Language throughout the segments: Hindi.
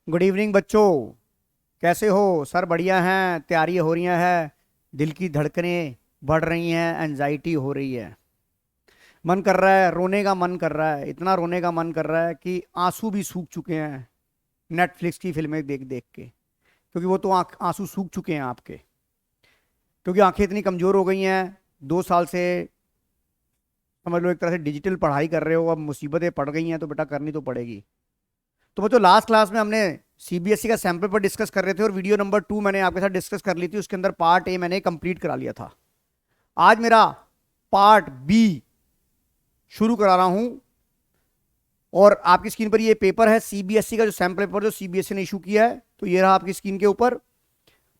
गुड इवनिंग बच्चों। कैसे हो सर? बढ़िया हैं? तैयारी हो रही हैं? दिल की धड़कनें बढ़ रही हैं, एंजाइटी हो रही है, मन कर रहा है रोने का, मन कर रहा है, इतना रोने का मन कर रहा है कि आंसू भी सूख चुके हैं नेटफ्लिक्स की फिल्में देख देख के। क्योंकि वो तो आंसू सूख चुके हैं आपके, क्योंकि आंखें इतनी कमजोर हो गई हैं। 2 साल से समझ लो एक तरह से डिजिटल पढ़ाई कर रहे हो, अब मुसीबतें पड़ गई हैं तो बेटा करनी तो पड़ेगी। तो बच्चों, लास्ट क्लास में हमने सीबीएसई का सैंपल पर डिस्कस कर रहे थे और वीडियो नंबर 2 मैंने आपके साथ डिस्कस कर ली थी। उसके अंदर पार्ट ए मैंने कंप्लीट करा लिया था। आज मेरा पार्ट बी शुरू करा रहा हूं। और आपकी स्क्रीन पर ये पेपर है सीबीएसई का, जो सैंपल पेपर जो सीबीएसई ने इशू किया है, तो ये रहा आपकी स्क्रीन के ऊपर।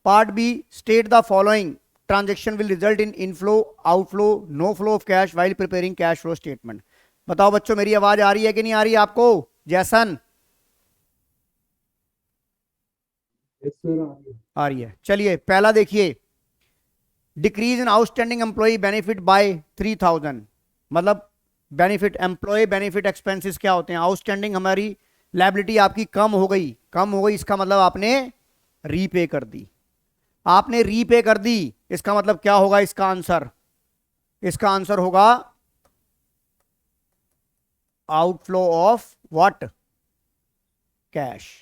Part B, state the following transaction will result in inflow, outflow, no flow of cash while preparing cash flow statement. बताओ बच्चों, मेरी आवाज आ रही है कि नहीं आ रही है आपको? जैसन यस सर, आ रही है। आ रही है। चलिए पहला देखिए, decrease in outstanding employee benefit by 3000। मतलब बेनिफिट, एम्प्लॉय बेनिफिट एक्सपेंसेस क्या होते हैं? आउटस्टैंडिंग हमारी लायबिलिटी आपकी कम हो गई। कम हो गई इसका मतलब आपने रीपे कर दी। आपने रीपे कर दी, इसका मतलब क्या होगा? इसका आंसर, इसका आंसर होगा outflow of what? Cash.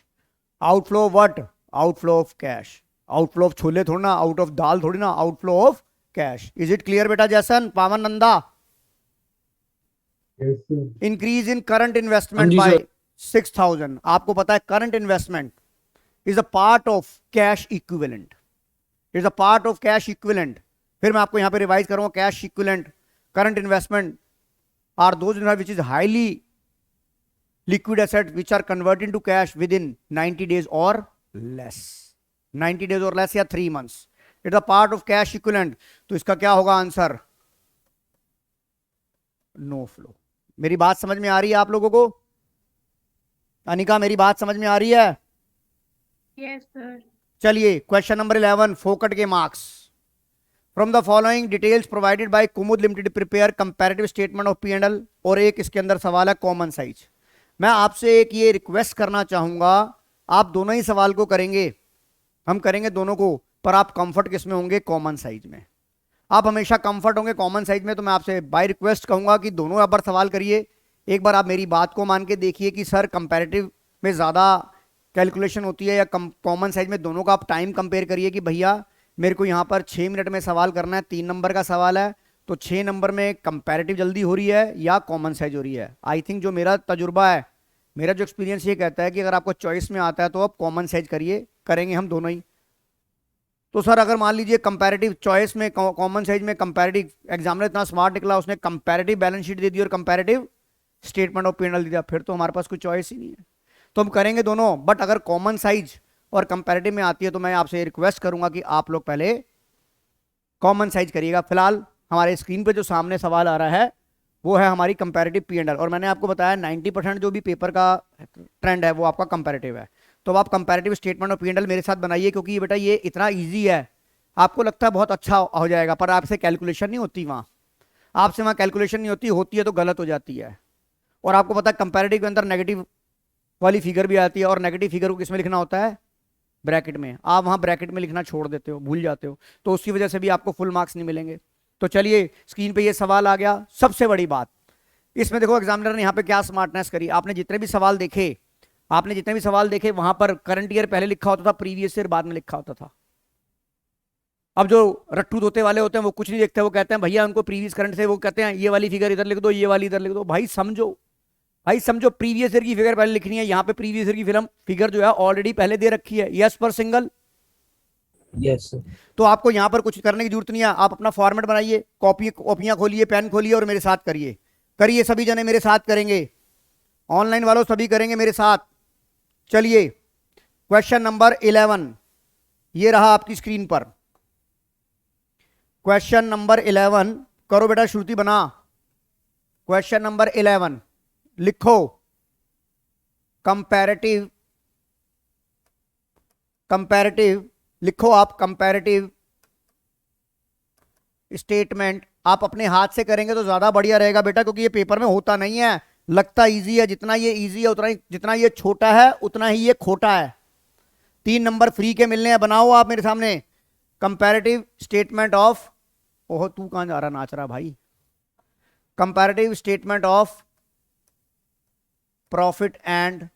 Outflow of what? Outflow of cash. Outflow of chole थोड़ी ना, आउट ऑफ दाल थोड़ी ना, outflow of cash. Is it clear बेटा? जैसन, पावन Nanda. Yes sir. Increase in current हाँ इन्वेस्टमेंट जी बाय सर। 6000। आपको पता है current investment is a part of cash equivalent, is a part of cash equivalent. फिर मैं आपको यहां पे रिवाइज करूंगा। Cash equivalent, current investment are those which is highly liquid assets which are converted into cash within 90 days or less, 90 days or less या 3 months. It's a part of cash equivalent. तो इसका क्या होगा आंसर? No flow. मेरी बात समझ में आ रही है आप लोगों को? अनिका, मेरी बात समझ में आ रही है? Yes sir. चलिए क्वेश्चन नंबर 11, फोकट के marks. From the following details provided by Kumud limited prepare comparative statement of P&L। और एक इसके अंदर सवाल है कॉमन साइज। मैं आपसे एक ये रिक्वेस्ट करना चाहूंगा, आप दोनों ही सवाल को करेंगे, हम करेंगे दोनों को, पर आप कंफर्ट किस में होंगे? कॉमन साइज में। आप हमेशा कंफर्ट होंगे कॉमन साइज में। तो मैं आपसे बाय रिक्वेस्ट कहूंगा कि दोनों एक बार सवाल करिए। एक बार आप मेरी बात को मान के देखिए कि सर कंपैरेटिव में ज़्यादा कैलकुलेशन होती है या कॉमन साइज में, दोनों का आप टाइम कंपेयर करिए कि भैया मेरे को यहाँ पर 6 मिनट में सवाल करना है, 3 नंबर का सवाल है, तो 6 नंबर में कंपैरेटिव जल्दी हो रही है या कॉमन साइज हो रही है? आई थिंक जो मेरा तजुर्बा है, मेरा जो एक्सपीरियंस ये कहता है कि अगर आपको चॉइस में आता है तो आप कॉमन साइज करिए। करेंगे हम दोनों ही। तो सर अगर मान लीजिए कंपैरेटिव चॉइस में, कॉमन साइज में कंपैरेटिव, एग्जामिनर इतना स्मार्ट निकला, उसने कंपैरेटिव बैलेंस शीट दे दी और कंपैरेटिव स्टेटमेंट ऑफ P&L दे दिया, फिर तो हमारे पास कोई चॉइस ही नहीं है। तो हम करेंगे दोनों। बट अगर कॉमन साइज और कंपैरेटिव में आती है तो मैं आपसे रिक्वेस्ट करूंगा कि आप लोग पहले कॉमन साइज करिएगा। फिलहाल हमारे स्क्रीन पे जो सामने सवाल आ रहा है वो है हमारी कंपैरेटिव P&L। और मैंने आपको बताया 90% जो भी पेपर का ट्रेंड है वो आपका कंपैरेटिव है। तो अब आप कंपैरेटिव स्टेटमेंट और P&L मेरे साथ बनाइए, क्योंकि ये बेटा ये इतना इजी है। आपको लगता है बहुत अच्छा हो जाएगा, पर आपसे कैलकुलेशन नहीं होती वहां, आपसे वहां कैलकुलेशन नहीं होती, होती है तो गलत हो जाती है। और आपको पता है कंपैरेटिव के अंदर नेगेटिव वाली फिगर भी आती है, और नेगेटिव फिगर को किसमें लिखना होता है? ब्रैकेट में। आप वहां ब्रैकेट में लिखना छोड़ देते हो, भूल जाते हो, तो उसकी वजह से भी आपको फुल मार्क्स नहीं मिलेंगे। तो चलिए स्क्रीन पे ये सवाल आ गया। सबसे बड़ी बात इसमें देखो, एग्जामिनर ने यहाँ पे क्या स्मार्टनेस करी। आपने जितने भी सवाल देखे, आपने जितने भी सवाल देखे, वहां पर करंट ईयर पहले लिखा होता था, प्रीवियस ईयर बाद में लिखा होता था। अब जो रट्टू धोते वाले होते हैं वो कुछ नहीं देखते, वो कहते हैं भैया उनको प्रीवियस करंट से, वो कहते हैं ये वाली फिगर इधर लिख दो, ये वाली इधर लिख दो। भाई समझो, भाई समझो, प्रीवियस ईयर की फिगर पहले लिखनी है। यहाँ पे प्रीवियस ईयर की फिल्म फिगर जो है ऑलरेडी पहले दे रखी है। यस पर सिंगल। Yes sir. तो आपको यहां पर कुछ करने की जरूरत नहीं है। आप अपना फॉर्मेट बनाइए, कॉपियां खोलिए, पेन खोलिए और मेरे साथ करिए। करिए, सभी जने मेरे साथ करेंगे, ऑनलाइन वालों सभी करेंगे मेरे साथ। चलिए क्वेश्चन नंबर 11 ये रहा आपकी स्क्रीन पर। क्वेश्चन नंबर 11 करो बेटा, श्रुति बना। क्वेश्चन नंबर 11 लिखो, कंपैरेटिव, कंपैरेटिव लिखो आप, कंपैरेटिव स्टेटमेंट। आप अपने हाथ से करेंगे तो ज्यादा बढ़िया रहेगा बेटा, क्योंकि ये पेपर में होता नहीं है। लगता इजी है, जितना ये इजी है उतना ही, जितना ये छोटा है उतना ही ये खोटा है। 3 नंबर फ्री के मिलने हैं, बनाओ आप मेरे सामने। कंपैरेटिव स्टेटमेंट ऑफ, ओहो तू कहां जा रहा नाच रहा भाई। Comparative statement of profit and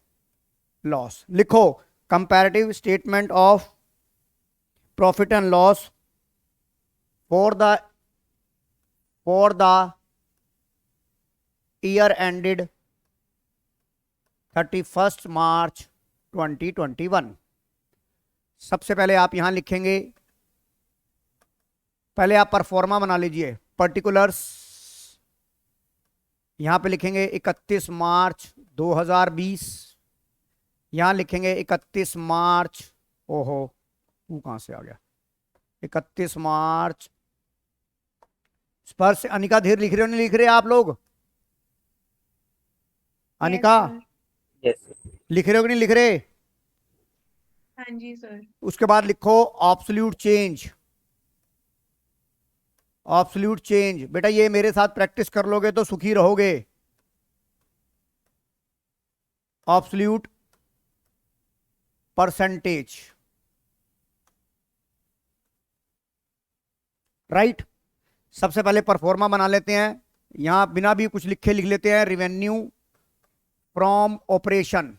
loss लिखो। Comparative statement of profit and loss for the year ended 31 March 2021। सबसे पहले आप यहां लिखेंगे, पहले आप परफॉर्मा बना लीजिए। पर्टिकुलर्स यहां पे लिखेंगे 31 मार्च 2020। यहां लिखेंगे 31 मार्च, ओहो तू कहां से आ गया, 31 मार्च। स्पर्श से अनिका धीर लिख रहे हो नहीं लिख रहे आप लोग? Anika Yes, sir. लिख रहे हो कि नहीं लिख रहे? हाँ जी सर। उसके बाद लिखो ऑब्सोल्यूट चेंज। ऑब्सोल्यूट चेंज बेटा ये मेरे साथ प्रैक्टिस कर लोगे तो सुखी रहोगे। Absolute percentage, right. सबसे पहले परफॉर्मा बना लेते हैं। यहां बिना भी कुछ लिखे लिख लेते हैं revenue from operation,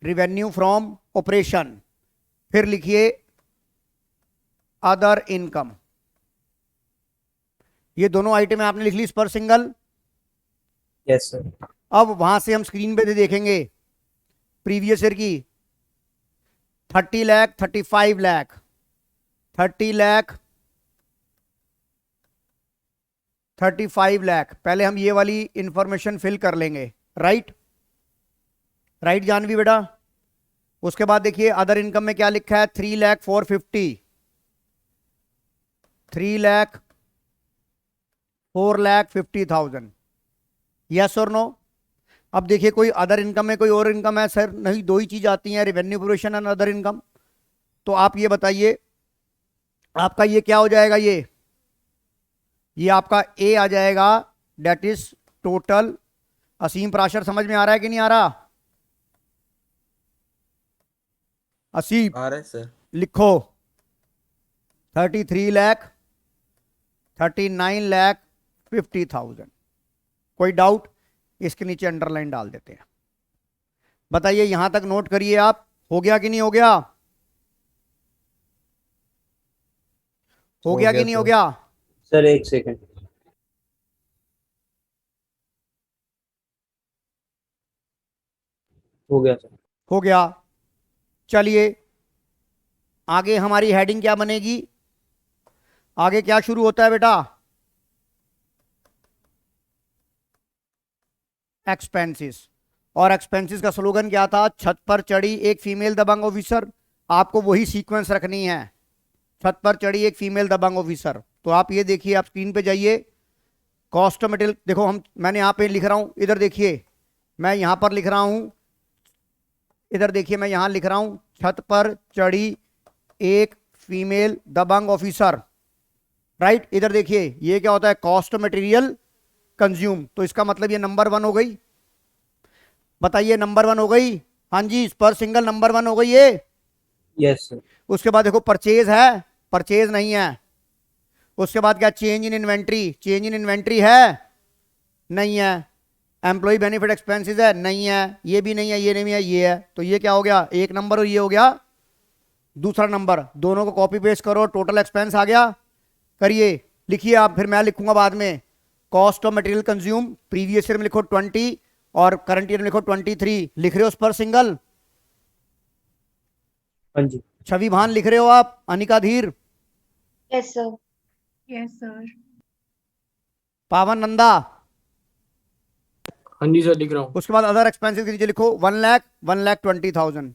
revenue from operation. फिर लिखिए अदर इनकम। ये दोनों आइटम आपने लिख ली पर सिंगल। Yes, sir. अब वहां से हम स्क्रीन पे देखेंगे प्रीवियस ईयर की 30 लाख 35 लाख 30 लाख 35 लाख। पहले हम ये वाली इंफॉर्मेशन फिल कर लेंगे, राइट राइट जानवी बेटा। उसके बाद देखिए अदर इनकम में क्या लिखा है, 3 लाख 450, 3 लाख 4,50,000। यस और नो? अब देखिए कोई अदर इनकम में कोई और इनकम है सर? नहीं, दो ही चीज आती हैं, revenue provision and other income. तो आप ये बताइए आपका ये क्या हो जाएगा, ये आपका ए आ जाएगा, डेट इज टोटल। असीम प्राशर समझ में आ रहा है कि नहीं आ रहा? असीम आ रहा है सर। लिखो 33 लाख 39 लाख 50,000। कोई डाउट? इसके नीचे अंडरलाइन डाल देते हैं। बताइए यहां तक नोट करिए आप, हो गया कि नहीं हो गया? हो गया कि नहीं हो sir. गया? Sir, एक सेकंड। हो गया सर। हो गया। चलिए आगे हमारी हेडिंग क्या बनेगी? आगे क्या शुरू होता है बेटा? एक्सपेंसेस। और एक्सपेंसेस का स्लोगन क्या था? छत पर चढ़ी एक फीमेल दबंग ऑफिसर। आपको वही सीक्वेंस रखनी है, छत पर चढ़ी एक फीमेल दबंग ऑफिसर। तो आप ये देखिए, आप स्क्रीन पे जाइए, कॉस्ट ऑफ मटेरियल देखो, मैंने यहाँ पे लिख रहा हूँ, इधर देखिए मैं यहाँ पर लिख रहा हूँ, इधर देखिए मैं यहाँ लिख रहा हूँ छत पर चढ़ी एक फीमेल दबंग ऑफिसर, राइट। इधर देखिए ये क्या होता है? Cost of material consume. तो इसका मतलब ये नंबर 1 हो गई। बताइए नंबर 1 हो गई? हाँ जी, पर सिंगल नंबर 1 हो गई ये। Yes sir. उसके बाद देखो परचेज है, परचेज नहीं है। उसके बाद क्या? Change in inventory, change in inventory है नहीं है। एम्प्लॉय बेनिफिट एक्सपेंसेस है नहीं है, ये भी नहीं है, ये नहीं है, ये है। तो ये क्या हो गया? एक नंबर और ये हो गया दूसरा नंबर। दोनों को कॉपी पेस्ट करो, टोटल एक्सपेंस आ गया। करिए, लिखिए आप, फिर मैं लिखूंगा बाद में। Cost of material consume previous year में लिखो 20 और करंट ईयर में लिखो 23। लिख रहे हो उस पर सिंगल? हाँ जी। छवि भान लिख रहे हो आप? अनिका धीर, Yes, sir. Yes, sir. पावन नंदा। हाँ जी सर, लिख रहा हूँ। उसके बाद अदर एक्सपेंसेस के नीचे लिखो 1,20,000।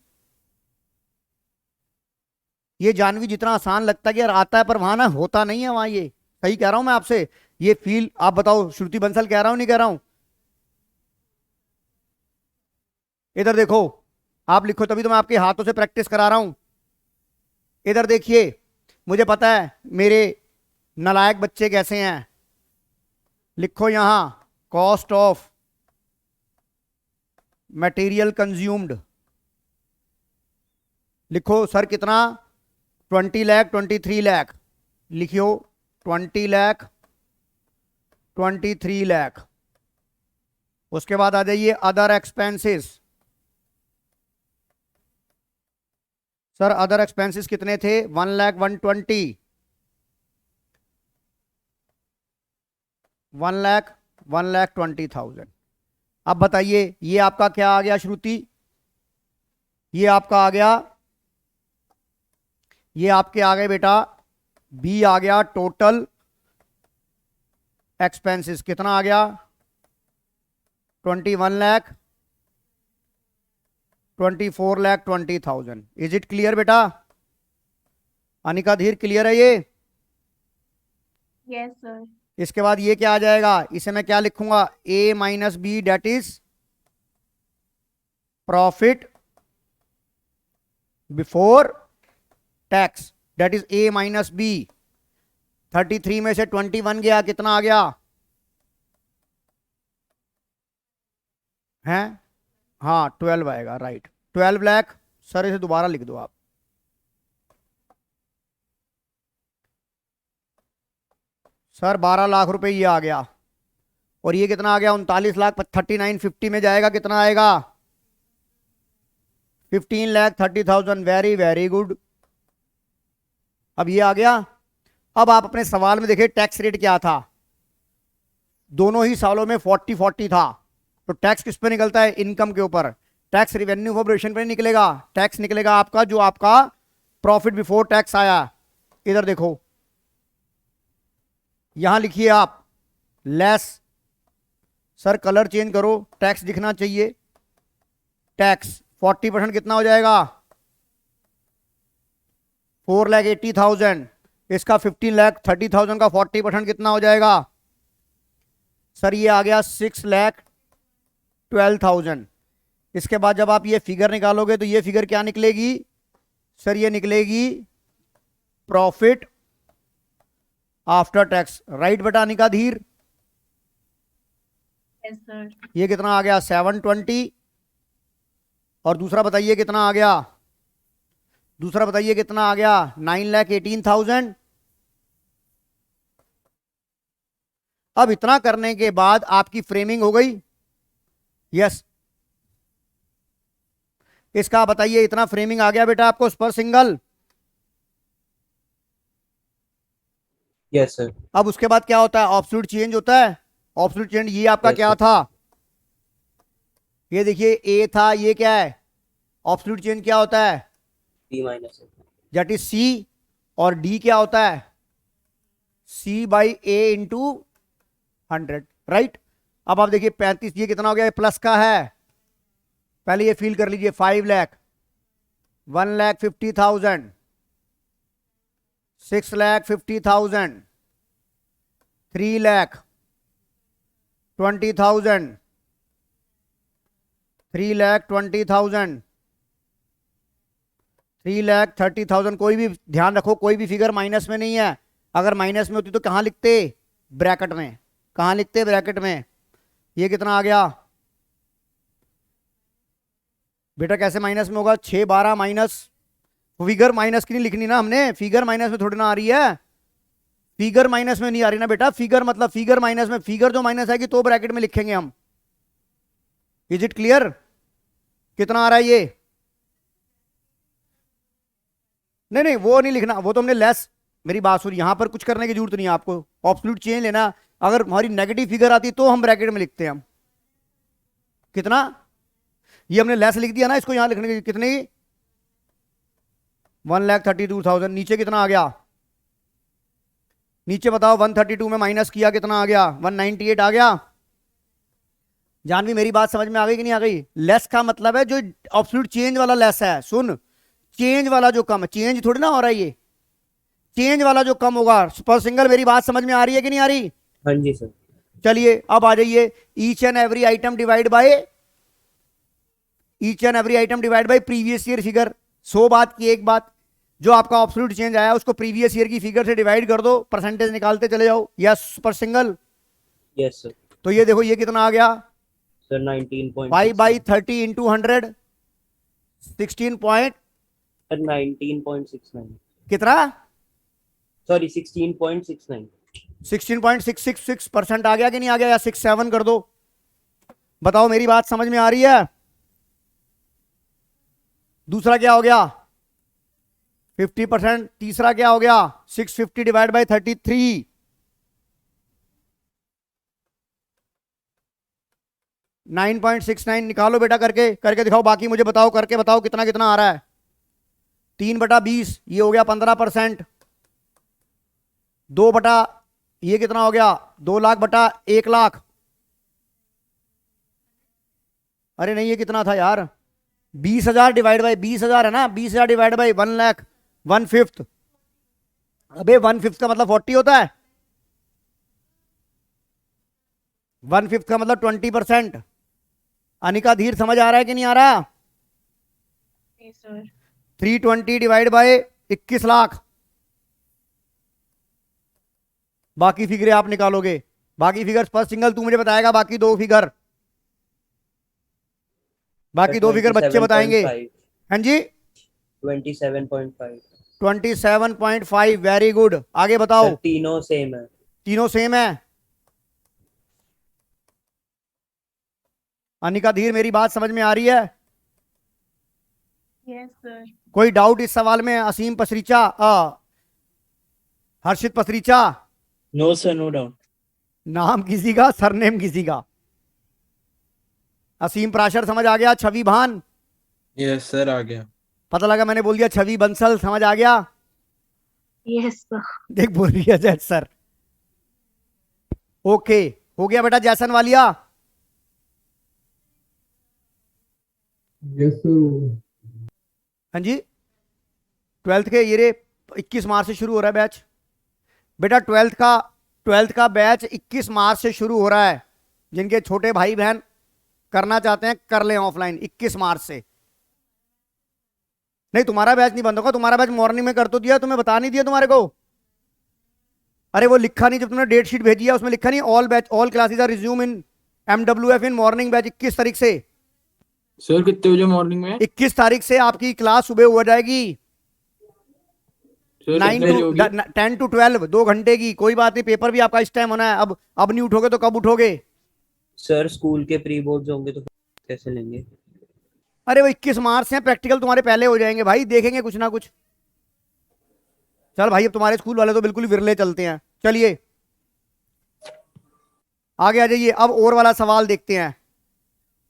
ये जानवी जितना आसान लगता है कि यार आता है, पर वहां ना होता नहीं है वहां। ये सही कह रहा हूं मैं आपसे, ये फील आप बताओ, श्रुति बंसल कह रहा हूं नहीं कह रहा हूं? इधर देखो, आप लिखो, तभी तो मैं आपके हाथों से प्रैक्टिस करा रहा हूं। इधर देखिए, मुझे पता है मेरे नालायक बच्चे कैसे हैं। लिखो यहां कॉस्ट ऑफ मटेरियल कंज्यूम्ड, लिखो सर कितना, 20 लाख 23 लाख, लिखियो 20 लाख 23 लाख। उसके बाद आ जाइए other expenses. Sir other expenses कितने थे, 1 लाख 120, 1,20,000। अब बताइए ये आपका क्या आ गया श्रुति, ये आपका आ गया, ये आपके आ गए बेटा, बी आ गया टोटल एक्सपेंसेस, कितना आ गया, 21 लाख 24,20,000। इज इट क्लियर बेटा, अनिका धीर क्लियर है ये? Yes, sir. इसके बाद ये क्या आ जाएगा, इसे मैं क्या लिखूंगा, a minus b that is profit before tax, that is a minus b. 33 में से 21 गया, कितना आ गया है, हाँ 12 आएगा, राइट 12 लाख। सर इसे दोबारा लिख दो आप, सर 12 लाख रुपए ये आ गया, और ये कितना आ गया, 39 लाख 3950 में जाएगा, कितना आएगा 15,30,000। वेरी वेरी गुड, अब ये आ गया। अब आप अपने सवाल में देखिए टैक्स रेट क्या था, दोनों ही सालों में 40-40 था, तो टैक्स किस पे निकलता है, इनकम के ऊपर। टैक्स रेवेन्यू ऑफ ऑपरेशन पे निकलेगा, टैक्स निकलेगा आपका जो आपका प्रॉफिट बिफोर टैक्स आया। इधर देखो, यहां लिखिए आप लेस, सर कलर चेंज करो, टैक्स दिखना चाहिए, टैक्स 40% कितना हो जाएगा, 4,80,000। इसका 15,30,000 का 40% कितना हो जाएगा, सर ये आ गया 6,12,000। इसके बाद जब आप ये फिगर निकालोगे तो ये फिगर क्या निकलेगी, सर ये निकलेगी प्रॉफिट आफ्टर टैक्स, राइट बेटा अनिका धीर? Yes, sir. ये कितना आ गया 720, और दूसरा बताइए कितना आ गया, दूसरा बताइए कितना आ गया, 9,18,000। अब इतना करने के बाद आपकी फ्रेमिंग हो गई, यस। इसका बताइए इतना फ्रेमिंग आ गया बेटा आपको पर सिंगल। Yes sir. अब उसके बाद क्या होता है, ऑब्सोल्यूट चेंज होता है। ऑब्सोल्यूट चेंज ये आपका Yes, क्या sir. था, ये देखिए ए था, ये क्या है, ऑब्सोल्यूट चेंज क्या होता है, D minus that is C, और डी क्या होता है, C by A into 100, right. अब आप देखिए 35, ये कितना हो गया, ये प्लस का है, पहले ये फील कर लीजिए, 5 लाख, 1,50,000, 6,50,000, 3,20,000, 3,20,000, 3,30,000। कोई भी ध्यान रखो, कोई भी फिगर माइनस में नहीं है, अगर माइनस में होती तो कहां लिखते, ब्रैकेट में, कहां लिखते, ब्रैकेट में। ये कितना आ गया बेटा, कैसे माइनस में होगा, 6, 12 माइनस, फिगर माइनस की नहीं लिखनी ना हमने, फिगर माइनस में थोड़ी ना आ रही है, फिगर माइनस में नहीं आ रही ना बेटा, फिगर मतलब फिगर माइनस में, फिगर जो माइनस आएगी तो ब्रैकेट में लिखेंगे हम। इज इट क्लियर, कितना आ रहा है ये, नहीं नहीं वो नहीं लिखना, वो तो हमने लेस, मेरी बात सुन, यहां पर कुछ करने की जरूरत नहीं है आपको, ऑब्सोल्यूट चेंज लेना। अगर हमारी नेगेटिव फिगर आती तो हम ब्रैकेट में लिखते हैं हम, कितना, ये हमने लेस लिख दिया ना, इसको यहां लिखने की कितनी, 1,32,000। नीचे कितना आ गया, नीचे बताओ, 132 में माइनस किया कितना आ गया, 198 आ गया। जानवी मेरी बात समझ में आ गई कि नहीं आ गई? लेस का मतलब है जो ऑब्सोल्यूट चेंज वाला लेस है, सुन, चेंज वाला जो कम, चेंज थोड़ी ना हो रहा है, ये चेंज वाला जो कम होगा पर सिंगल। मेरी बात समझ में आ रही है कि नहीं आ रही? हाँ जी सर। चलिए अब आ जाइए, each and every item divide bye, each and every item divide by previous year figure. 100 बात की एक बात, जो आपका ऑब्सोल्यूट चेंज आया उसको प्रीवियस ईयर की फिगर से डिवाइड कर दो, परसेंटेज निकालते चले जाओ, यस पर सिंगल। Yes sir. तो ये देखो ये कितना आ गया, सर 19.69 5/30 इंटू 100, 16 सर 19.69 कितना, सॉरी 16.69 16.666% आ गया कि नहीं आ गया, या 67 कर दो। बताओ मेरी बात समझ में आ रही है। दूसरा क्या हो गया 50%, तीसरा क्या हो गया 650 डिवाइड बाई 33, 9.69 निकालो बेटा, करके करके दिखाओ, बाकी मुझे बताओ, करके बताओ कितना कितना आ रहा है। 3/20 ये हो गया 15%, 2 बटा ये कितना हो गया 2 लाख बटा 1 लाख, अरे नहीं ये कितना था यार, 20,000 डिवाइड बाई 20,000 है ना, 20,000 डिवाइड बाई 1 लाख 1/5, अबे 1/5 का मतलब 40 होता है, 1/5 का मतलब 20%। अनिका धीर समझ आ रहा है कि नहीं आ रहा। Yes, sir. 320 divide by 21 lakh, बाकी फिगर आप निकालोगे, बाकी फिगर फर्स्ट सिंगल तू मुझे बताएगा, बाकी दो फिगर, बाकी दो फिगर बच्चे बताएंगे। 27.5 हाँ जी 27.5 27.5, वेरी गुड, आगे बताओ। सर तीनों सेम है। तीनों सेम है। अनिका धीर मेरी बात समझ में आ रही है। Yes, sir. कोई डाउट इस सवाल में, Aseem Pasricha, Harshit Pasricha, no sir, no doubt. नाम किसी का सरनेम किसी का। असीम प्राशर समझ आ गया, छवि भान यस सर, आ गया। पता लगा मैंने बोल दिया, छवि बंसल समझ आ गया। Yes, sir. देख बोल रही है जैस सर। ओके हो गया बेटा जैसन वालिया। Yes sir. हाँ जी 12th के ये रे 21 मार्च से शुरू हो रहा है बैच बेटा, 12th का बैच 21 मार्च से शुरू हो रहा है। जिनके छोटे भाई बहन करना चाहते हैं कर लें ऑफलाइन 21 मार्च से। नहीं तुम्हारा बैच नहीं बंद होगा, तुम्हारा बैच मॉर्निंग में कर तो दिया, तुम्हें बता नहीं दिया तुम्हारे को। अरे वो लिखा नहीं, जब तुमने डेट शीट भेजी है उसमें लिखा नहीं all batch all classes are resume in MWF in morning batch 21 तारीख से। सर कितने बजे मॉर्निंग में? 21 तारीख से आपकी क्लास सुबह हो जाएगी, सर 9 कितने बजे टू होगी? 10 to 12, 2 घंटे की। कोई बात नहीं, पेपर भी आपका इस टाइम होना है। अब नहीं उठोगे तो कब उठोगे। सर स्कूल के प्री बोर्ड्स होंगे तो कैसे लेंगे? अरे वो 21 मार्च से प्रैक्टिकल तुम्हारे पहले हो जाएंगे भाई, देखेंगे कुछ ना कुछ। चल भाई अब तुम्हारे स्कूल वाले तो बिल्कुल ही विरले चलते हैं। चलिए आगे आ जाइए, अब और वाला सवाल देखते हैं।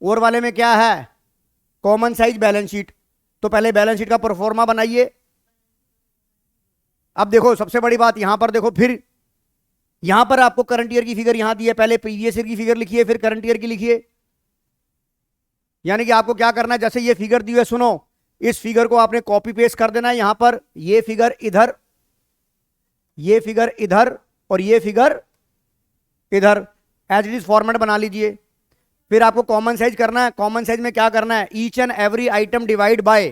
और वाले में क्या है, कॉमन साइज बैलेंस शीट। तो पहले बैलेंस शीट का प्रोफॉर्मा बनाइए। अब देखो सबसे बड़ी बात यहां पर देखो, फिर यहां पर आपको करंट ईयर की फिगर यहां दी है, पहले प्रीवियस ईयर की फिगर लिखिए फिर करंट ईयर की लिखिए। यानी कि आपको क्या करना है, जैसे ये फिगर दी है सुनो, इस फिगर को आपने कॉपी पेस्ट कर देना है यहां पर, ये फिगर इधर, ये फिगर इधर और ये फिगर इधर, एज इट इज फॉर्मेट बना लीजिए। फिर आपको कॉमन साइज करना है। कॉमन साइज में क्या करना है, each and every item divide by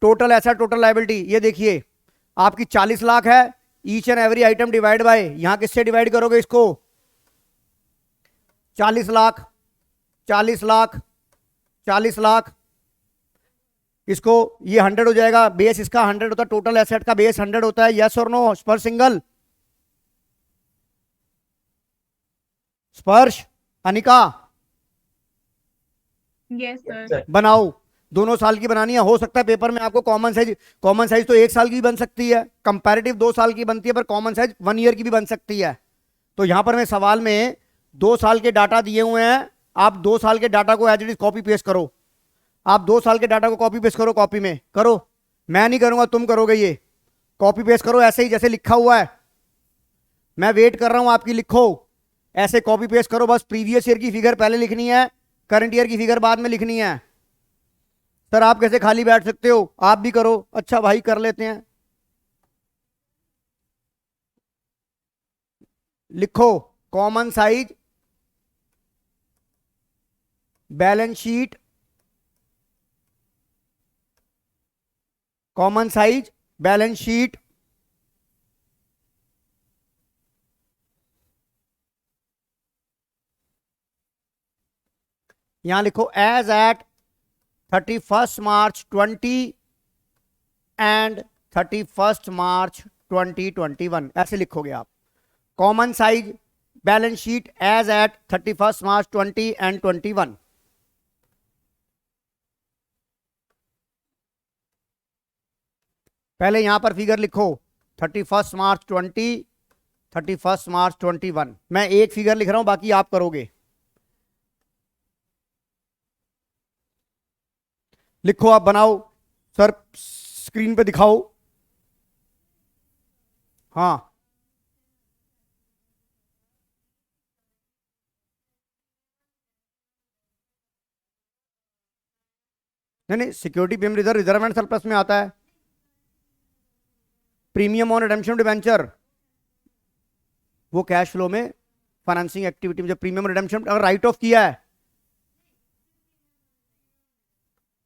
total asset total liability. ये देखिए आपकी 40 लाख है, each and every item divide bye, यहां किससे डिवाइड करोगे इसको, 40 लाख 40 लाख 40 लाख, इसको ये 100 हो जाएगा, बेस इसका 100 होता है, टोटल एसेट का बेस 100 होता है। यस और नो, स्पर्श सिंगल, स्पर्श, अनिका Yes, sir. सर बनाओ। दोनों साल की बनानी है, हो सकता है पेपर में आपको कॉमन साइज तो 1 साल की भी बन सकती है, कंपैरेटिव 2 साल की बनती है, पर कॉमन साइज 1 ईयर की भी बन सकती है। तो यहां पर मैं सवाल में 2 साल के डाटा दिए हुए हैं, आप 2 साल के डाटा को as it is copy paste करो। आप 2 साल के डाटा को कॉपी पेस्ट करो, कॉपी में करो, मैं नहीं करूंगा तुम करोगे। ये कॉपी पेस्ट करो ऐसे ही जैसे लिखा हुआ है, मैं वेट कर रहा हूं आपकी, लिखो ऐसे कॉपी पेस्ट करो। बस प्रीवियस ईयर की फिगर पहले लिखनी है, करंट ईयर की फिगर बाद में लिखनी है। सर आप कैसे खाली बैठ सकते हो, आप भी करो। अच्छा भाई कर लेते हैं, लिखो common size balance sheet, common size balance sheet यहां लिखो as at 31 March 20 and 31 March 2021, ऐसे लिखोगे आप। Common size balance sheet as at 31 March 20 and 21। पहले यहां पर फिगर लिखो 31 मार्च 20, 31 मार्च 21। मैं एक फिगर लिख रहा हूं, बाकी आप करोगे। लिखो, आप बनाओ सर, स्क्रीन पे दिखाओ। हाँ, नहीं नहीं, security premium reserve reserve and surplus में आता है। प्रीमियम ऑन रिडेम्पशन डिबेंचर वो कैश फ्लो में, फाइनेंसिंग एक्टिविटी में, जब प्रीमियम रिडेम्पशन अगर राइट ऑफ किया है,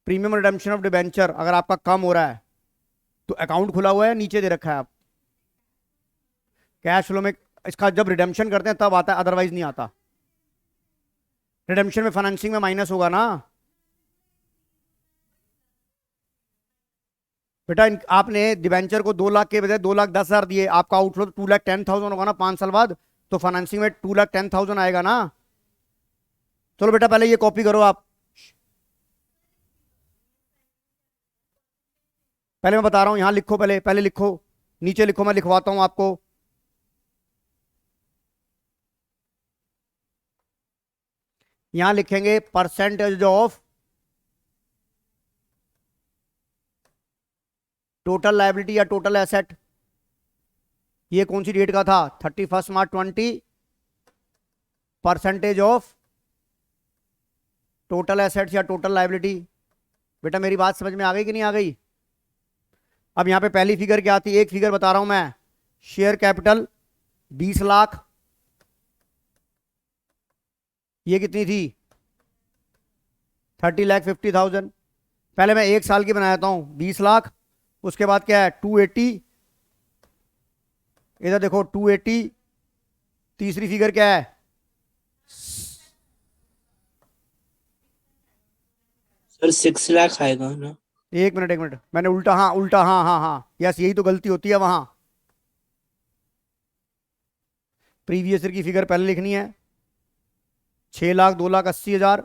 प्रीमियम रिडेम्पशन ऑफ डिबेंचर अगर आपका कम हो रहा है तो अकाउंट खुला हुआ है, नीचे दे रखा है आप कैश फ्लो में। इसका जब रिडेम्पशन करते हैं तब आता है, अदरवाइज नहीं आता। रिडेम्पशन में फाइनेंसिंग में माइनस होगा ना बेटा। आपने डिबेंचर को 2 लाख के बजाय 2,10,000 दिए, आपका आउटफ्लो 2,10,000 होगा ना 5 साल बाद, तो फाइनेंसिंग में 2,10,000 आएगा ना। चलो बेटा पहले ये कॉपी करो आप, पहले मैं बता रहा हूं, यहां लिखो, पहले पहले लिखो, नीचे लिखो, मैं लिखवाता हूं आपको। यहां लिखेंगे परसेंटेज ऑफ टोटल लायबिलिटी या टोटल एसेट। ये कौन सी डेट का था? 31 March 20। Percentage of total assets या टोटल लायबिलिटी। बेटा मेरी बात समझ में आ गई कि नहीं आ गई? अब यहां पे पहली फिगर क्या आती है? एक फिगर बता रहा हूं मैं, शेयर कैपिटल 20 लाख। ये कितनी थी? 30,50,000। पहले मैं 1 साल की बनाता हूं, 20 लाख। उसके बाद क्या है? 280। इधर देखो 280। तीसरी फिगर क्या है? सर 6 लाख आएगा ना? एक मिनट, मैंने उल्टा, हाँ उल्टा, हाँ हाँ हाँ, यस, यही तो गलती होती है वहां। प्रीवियस ईयर की फिगर पहले लिखनी है। 6 लाख, 2,80,000।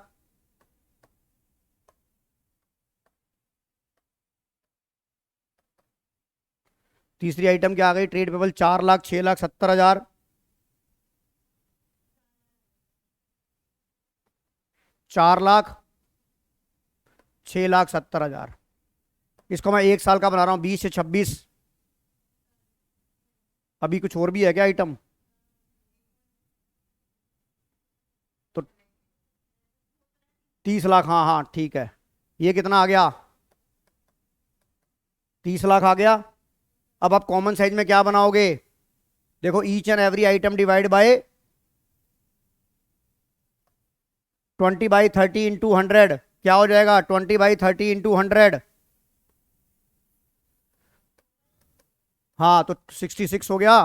तीसरी आइटम क्या आ गई? Trade payable 4 lakh, 6,70,000। 4,06,70,000। इसको मैं 1 साल का बना रहा हूं, 20 से 26। अभी कुछ और भी है क्या आइटम? तो 30 लाख, हाँ हाँ ठीक है। ये कितना आ गया? 30 लाख आ गया। अब आप कॉमन साइज में क्या बनाओगे? देखो, each and every item divide bye 20/30 into 100। क्या हो जाएगा? 20/30 इंटू 100। हाँ, तो 66 हो गया।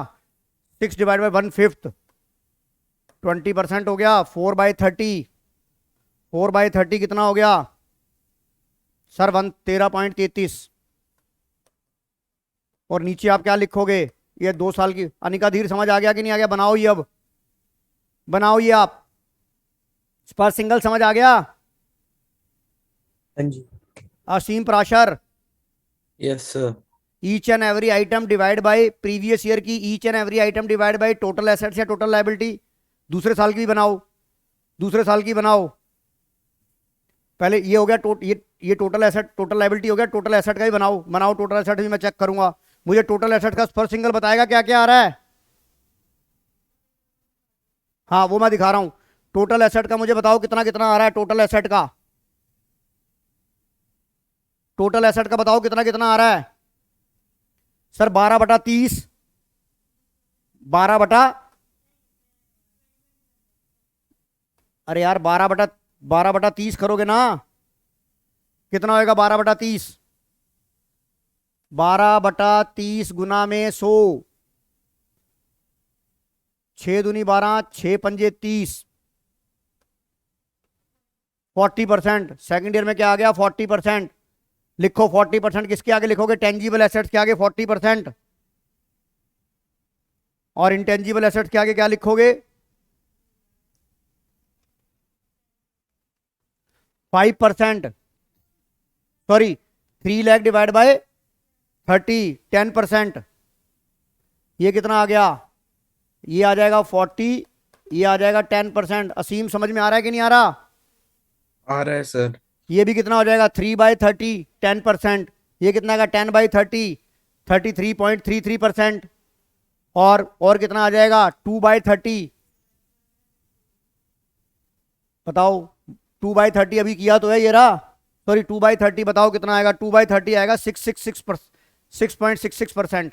6 डिवाइड बाई 1/5, 20% हो गया। 4/30, 4/30 कितना हो गया सर? 13.33। और नीचे आप क्या लिखोगे? ये 2 साल की। अनिका धीर समझ आ गया कि नहीं आ गया? बनाओ ये, अब बनाओ ये आप। पर सिंगल समझ आ गया? हाँ जी। Aseem Prashar, yes sir. Each and every item divide by previous year की, each and every item divide by total assets या टोटल लायबिलिटी। दूसरे साल की भी बनाओ, दूसरे साल की बनाओ। पहले ये हो गया ये टोटल एसेट, टोटल लायबिलिटी हो गया। टोटल एसेट का भी बनाओ, बनाओ टोटल एसेट भी, मैं चेक करूंगा। मुझे टोटल एसेट का फर्स्ट सिंगल बताएगा क्या क्या आ रहा है? हाँ वो मैं दिखा रहा हूं। टोटल एसेट का मुझे बताओ कितना कितना आ रहा है? टोटल एसेट का, टोटल एसेट का बताओ कितना कितना आ रहा है? सर 12/30, 12 अरे यार 12/30 करोगे ना, कितना होएगा? 12/30, 12/30 गुना में 100। 6 दूनी 12, 6 पंजे 30, 40%। सेकंड ईयर में क्या आ गया? 40%। लिखो 40% किसके आगे लिखोगे? टेंजिबल एसेट्स के आगे 40%। और इंटेंजिबल एसेट्स के आगे क्या लिखोगे? 5%। Sorry, 3 lakh divide by 30, 10%। ये कितना आ गया? ये आ जाएगा 40, ये आ जाएगा 10%। असीम समझ में आ रहा है कि नहीं आ रहा? आ रहा है सर। ये भी कितना हो जाएगा? 3/30, 10%। ये कितना आएगा? 10/30, 33.33%। और कितना आ जाएगा? 2/30। बताओ, 2/30 अभी किया तो है ये रहा। सॉरी, 2/30 बताओ कितना आएगा? 2/30 आएगा 6.66%।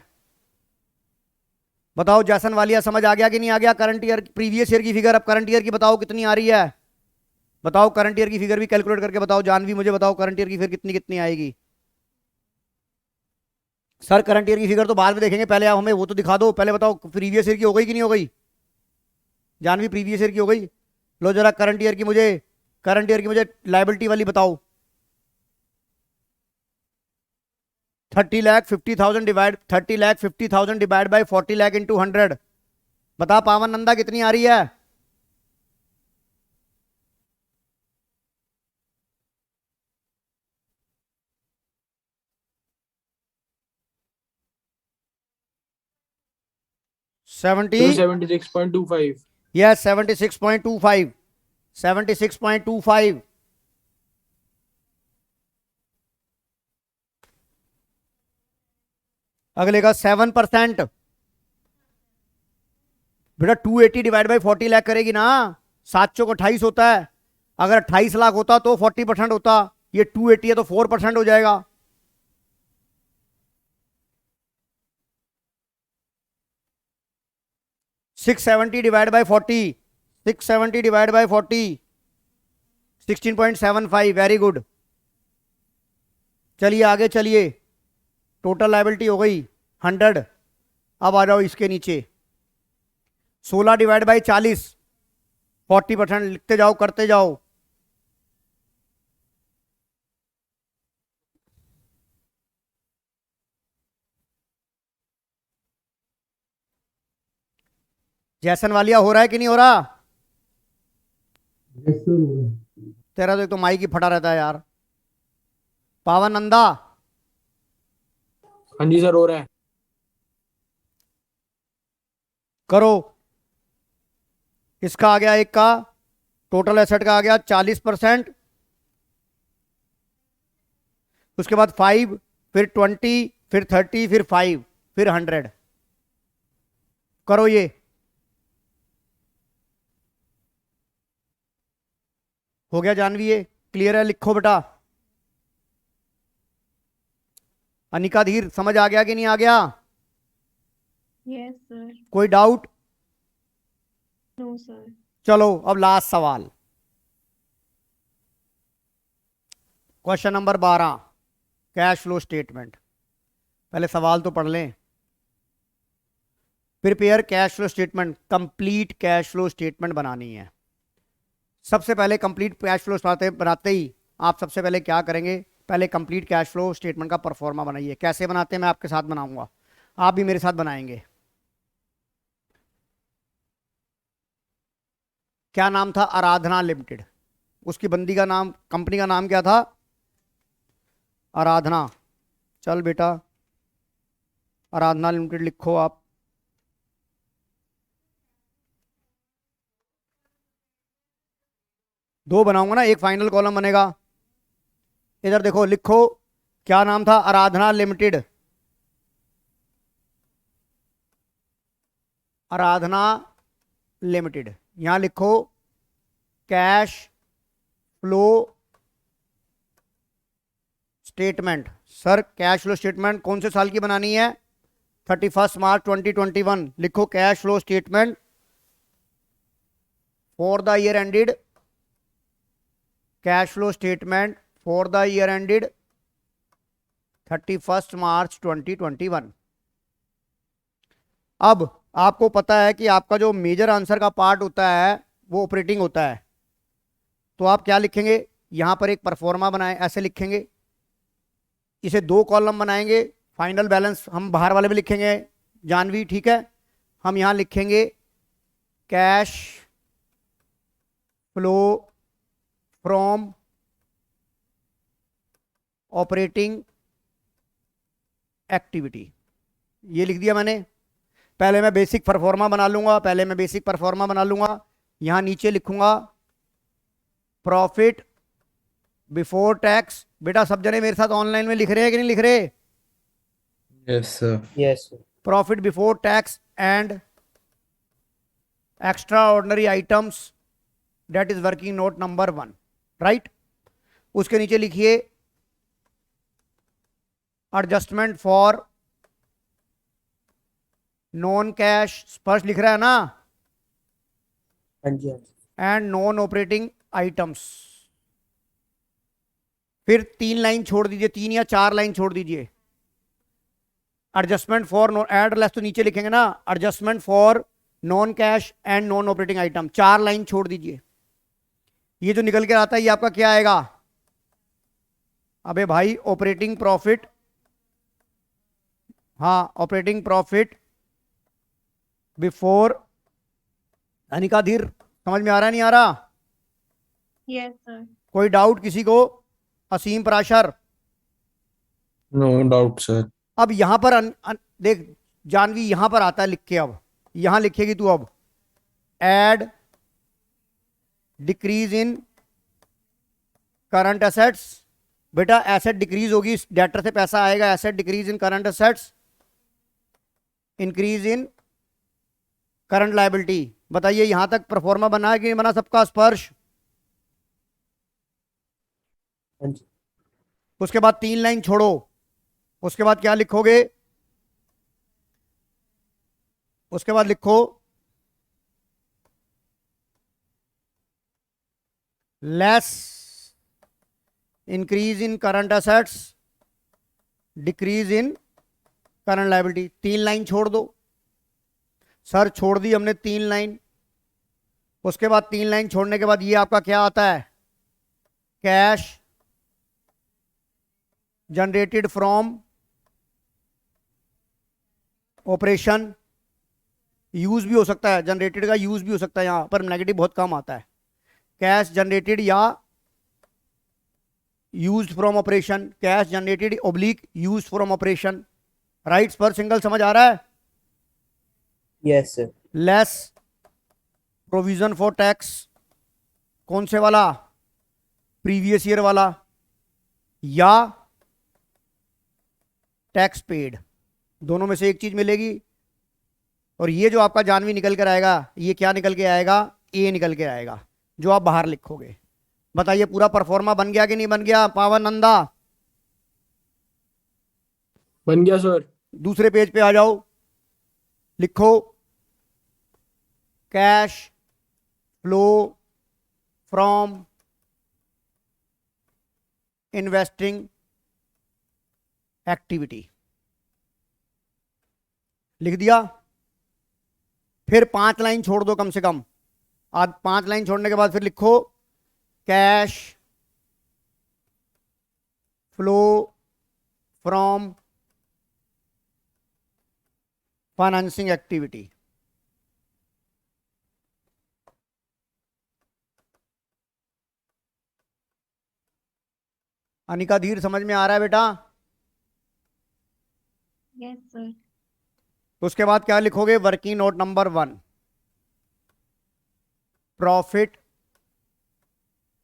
बताओ जैसन वालिया, समझ आ गया कि नहीं आ गया? करंट ईयर, प्रीवियस ईयर की फिगर, अब करंट ईयर की बताओ कितनी आ रही है? बताओ करंट ईयर की फिगर भी कैलकुलेट करके बताओ। जानवी मुझे बताओ करंट ईयर की फिगर कितनी कितनी आएगी? सर करंट ईयर की फिगर तो बाद में देखेंगे, पहले आप हमें वो तो दिखा दो। पहले बताओ प्रीवियस ईयर की हो गई कि नहीं हो गई? जानवी प्रीवियस ईयर की हो गई? लो जरा करंट ईयर की मुझे लाइबिलिटी वाली बताओ। 30,50,000 डिवाइड बाई 40 लाख इंटू 100। बता पावन नंदा कितनी आ रही है? सेवेंटी 76.25. यस 76.25। 76.25। अगले का 7%। बेटा 280 डिवाइड बाई 40 लाख करेगी ना? 7 चौक 28 होता है। अगर 28 लाख होता तो 40% होता। ये 280 है तो 4% हो जाएगा। Six 70 divide by 40, 670 divide by 40, 16.75। Very good. चलिए आगे चलिए। टोटल लाइबिलिटी हो गई 100। अब आ जाओ इसके नीचे। 16 डिवाइड बाई 40, 40%। लिखते जाओ, करते जाओ। जैसन वालिया हो रहा है कि नहीं हो रहा? Yes, sir. तेरा तो एक तो माइक ही फटा रहता है यार। पावन नंदा हाँ जी सर, हो रहा है। करो। इसका आ गया एक का, टोटल एसेट का आ गया 40%। उसके बाद 5, फिर 20, फिर 30, फिर 5, फिर 100। करो ये। हो गया जानवी? ये क्लियर है? लिखो बेटा। अनिका धीर समझ आ गया कि नहीं आ गया? Yes, sir. कोई डाउट? No, sir. चलो अब लास्ट सवाल, question number 12, cash flow statement. पहले सवाल तो पढ़ लें। Prepare cash flow statement, complete cash flow statement बनानी है। सबसे पहले कंप्लीट कैश फ्लो बनाते ही आप सबसे पहले क्या करेंगे? पहले कंप्लीट कैश फ्लो स्टेटमेंट का परफॉर्मा बनाइए। कैसे बनाते हैं मैं आपके साथ बनाऊंगा, आप भी मेरे साथ बनाएंगे। क्या नाम था? आराधना लिमिटेड। उसकी बंदी का नाम, कंपनी का नाम क्या था? आराधना। चल बेटा आराधना लिमिटेड लिखो आप। दो बनाऊंगा ना, एक फाइनल कॉलम बनेगा। इधर देखो, लिखो क्या नाम था? आराधना लिमिटेड। आराधना लिमिटेड। यहां लिखो cash flow statement. Sir cash flow statement कौन से साल की बनानी है? 31 मार्च 2021। लिखो cash flow statement for the year ended, cash flow statement for the year ended 31 March 2021। अब आपको पता है कि आपका जो मेजर आंसर का पार्ट होता है वो ऑपरेटिंग होता है। तो आप क्या लिखेंगे? यहां पर एक परफॉर्मा बनाए, ऐसे लिखेंगे, इसे 2 कॉलम बनाएंगे। फाइनल बैलेंस हम बाहर वाले भी लिखेंगे जानवी, ठीक है। हम यहां लिखेंगे cash flow from operating activity, ये लिख दिया मैंने। पहले मैं बेसिक परफॉर्मा बना लूंगा, यहां नीचे लिखूंगा प्रॉफिट बिफोर टैक्स। बेटा सब जने मेरे साथ ऑनलाइन में लिख रहे हैं कि नहीं लिख रहे? Yes, sir. Yes, sir. Profit before tax and extra ordinary items, that is working note number 1, right. उसके नीचे लिखिए एडजस्टमेंट फॉर नॉन कैश, स्पर्श लिख रहा है ना, हाँ जी, हाँ जी। And non operating items. फिर 3 लाइन छोड़ दीजिए, 3 या 4 लाइन छोड़ दीजिए। Adjustment for non, add less तो नीचे लिखेंगे ना, adjustment for non cash and non operating item, 4 line छोड़ दीजिए। ये जो निकल के आता है ये आपका क्या आएगा? अबे भाई ऑपरेटिंग प्रॉफिट, हाँ ऑपरेटिंग प्रॉफिट बिफोर, अनिका धीर समझ में आ रहा नहीं आ रहा? Yes, sir. कोई डाउट किसी को? असीम पराशर? No doubt, sir. अब यहां पर देख जानवी, यहां पर आता है लिख के, अब यहां लिखेगी तू, अब add decrease in current assets. बेटा एसेट डिक्रीज होगी, डेटर से पैसा आएगा, asset decrease in current assets, increase in current liability. बताइए यहां तक परफॉर्मा बना है कि नहीं बना सबका? स्पर्श? हाँ जी। उसके बाद 3 लाइन छोड़ो, उसके बाद क्या लिखोगे? उसके बाद लिखो less increase in current assets, decrease in current liability. 3 line छोड़ दो सर, छोड़ दी हमने 3 लाइन। उसके बाद 3 लाइन छोड़ने के बाद ये आपका क्या आता है? Cash generated from operation, use भी हो सकता है, जनरेटेड का यूज भी हो सकता है, यहां पर नेगेटिव बहुत कम आता है। कैश जनरेटेड या used from operation, cash generated oblique used from operation, rights पर सिंगल समझ आ रहा है? Yes, sir. Less provision for tax, कौन से वाला? प्रीवियस ईयर वाला, या टैक्स पेड, दोनों में से एक चीज मिलेगी। और ये जो आपका जानवी निकल कर आएगा, ये क्या निकल के आएगा? ए निकल के आएगा, जो आप बाहर लिखोगे। बताइए पूरा परफॉर्मा बन गया कि नहीं बन गया? पावन नंदा बन गया सर। दूसरे पेज पे आ जाओ, लिखो cash flow from investing activity, लिख दिया। फिर 5 लाइन छोड़ दो कम से कम, आज 5 लाइन छोड़ने के बाद फिर लिखो cash flow from financing activity. Anika धीर समझ में आ रहा है बेटा? Yes, sir. उसके बाद क्या लिखोगे? Working note number 1, profit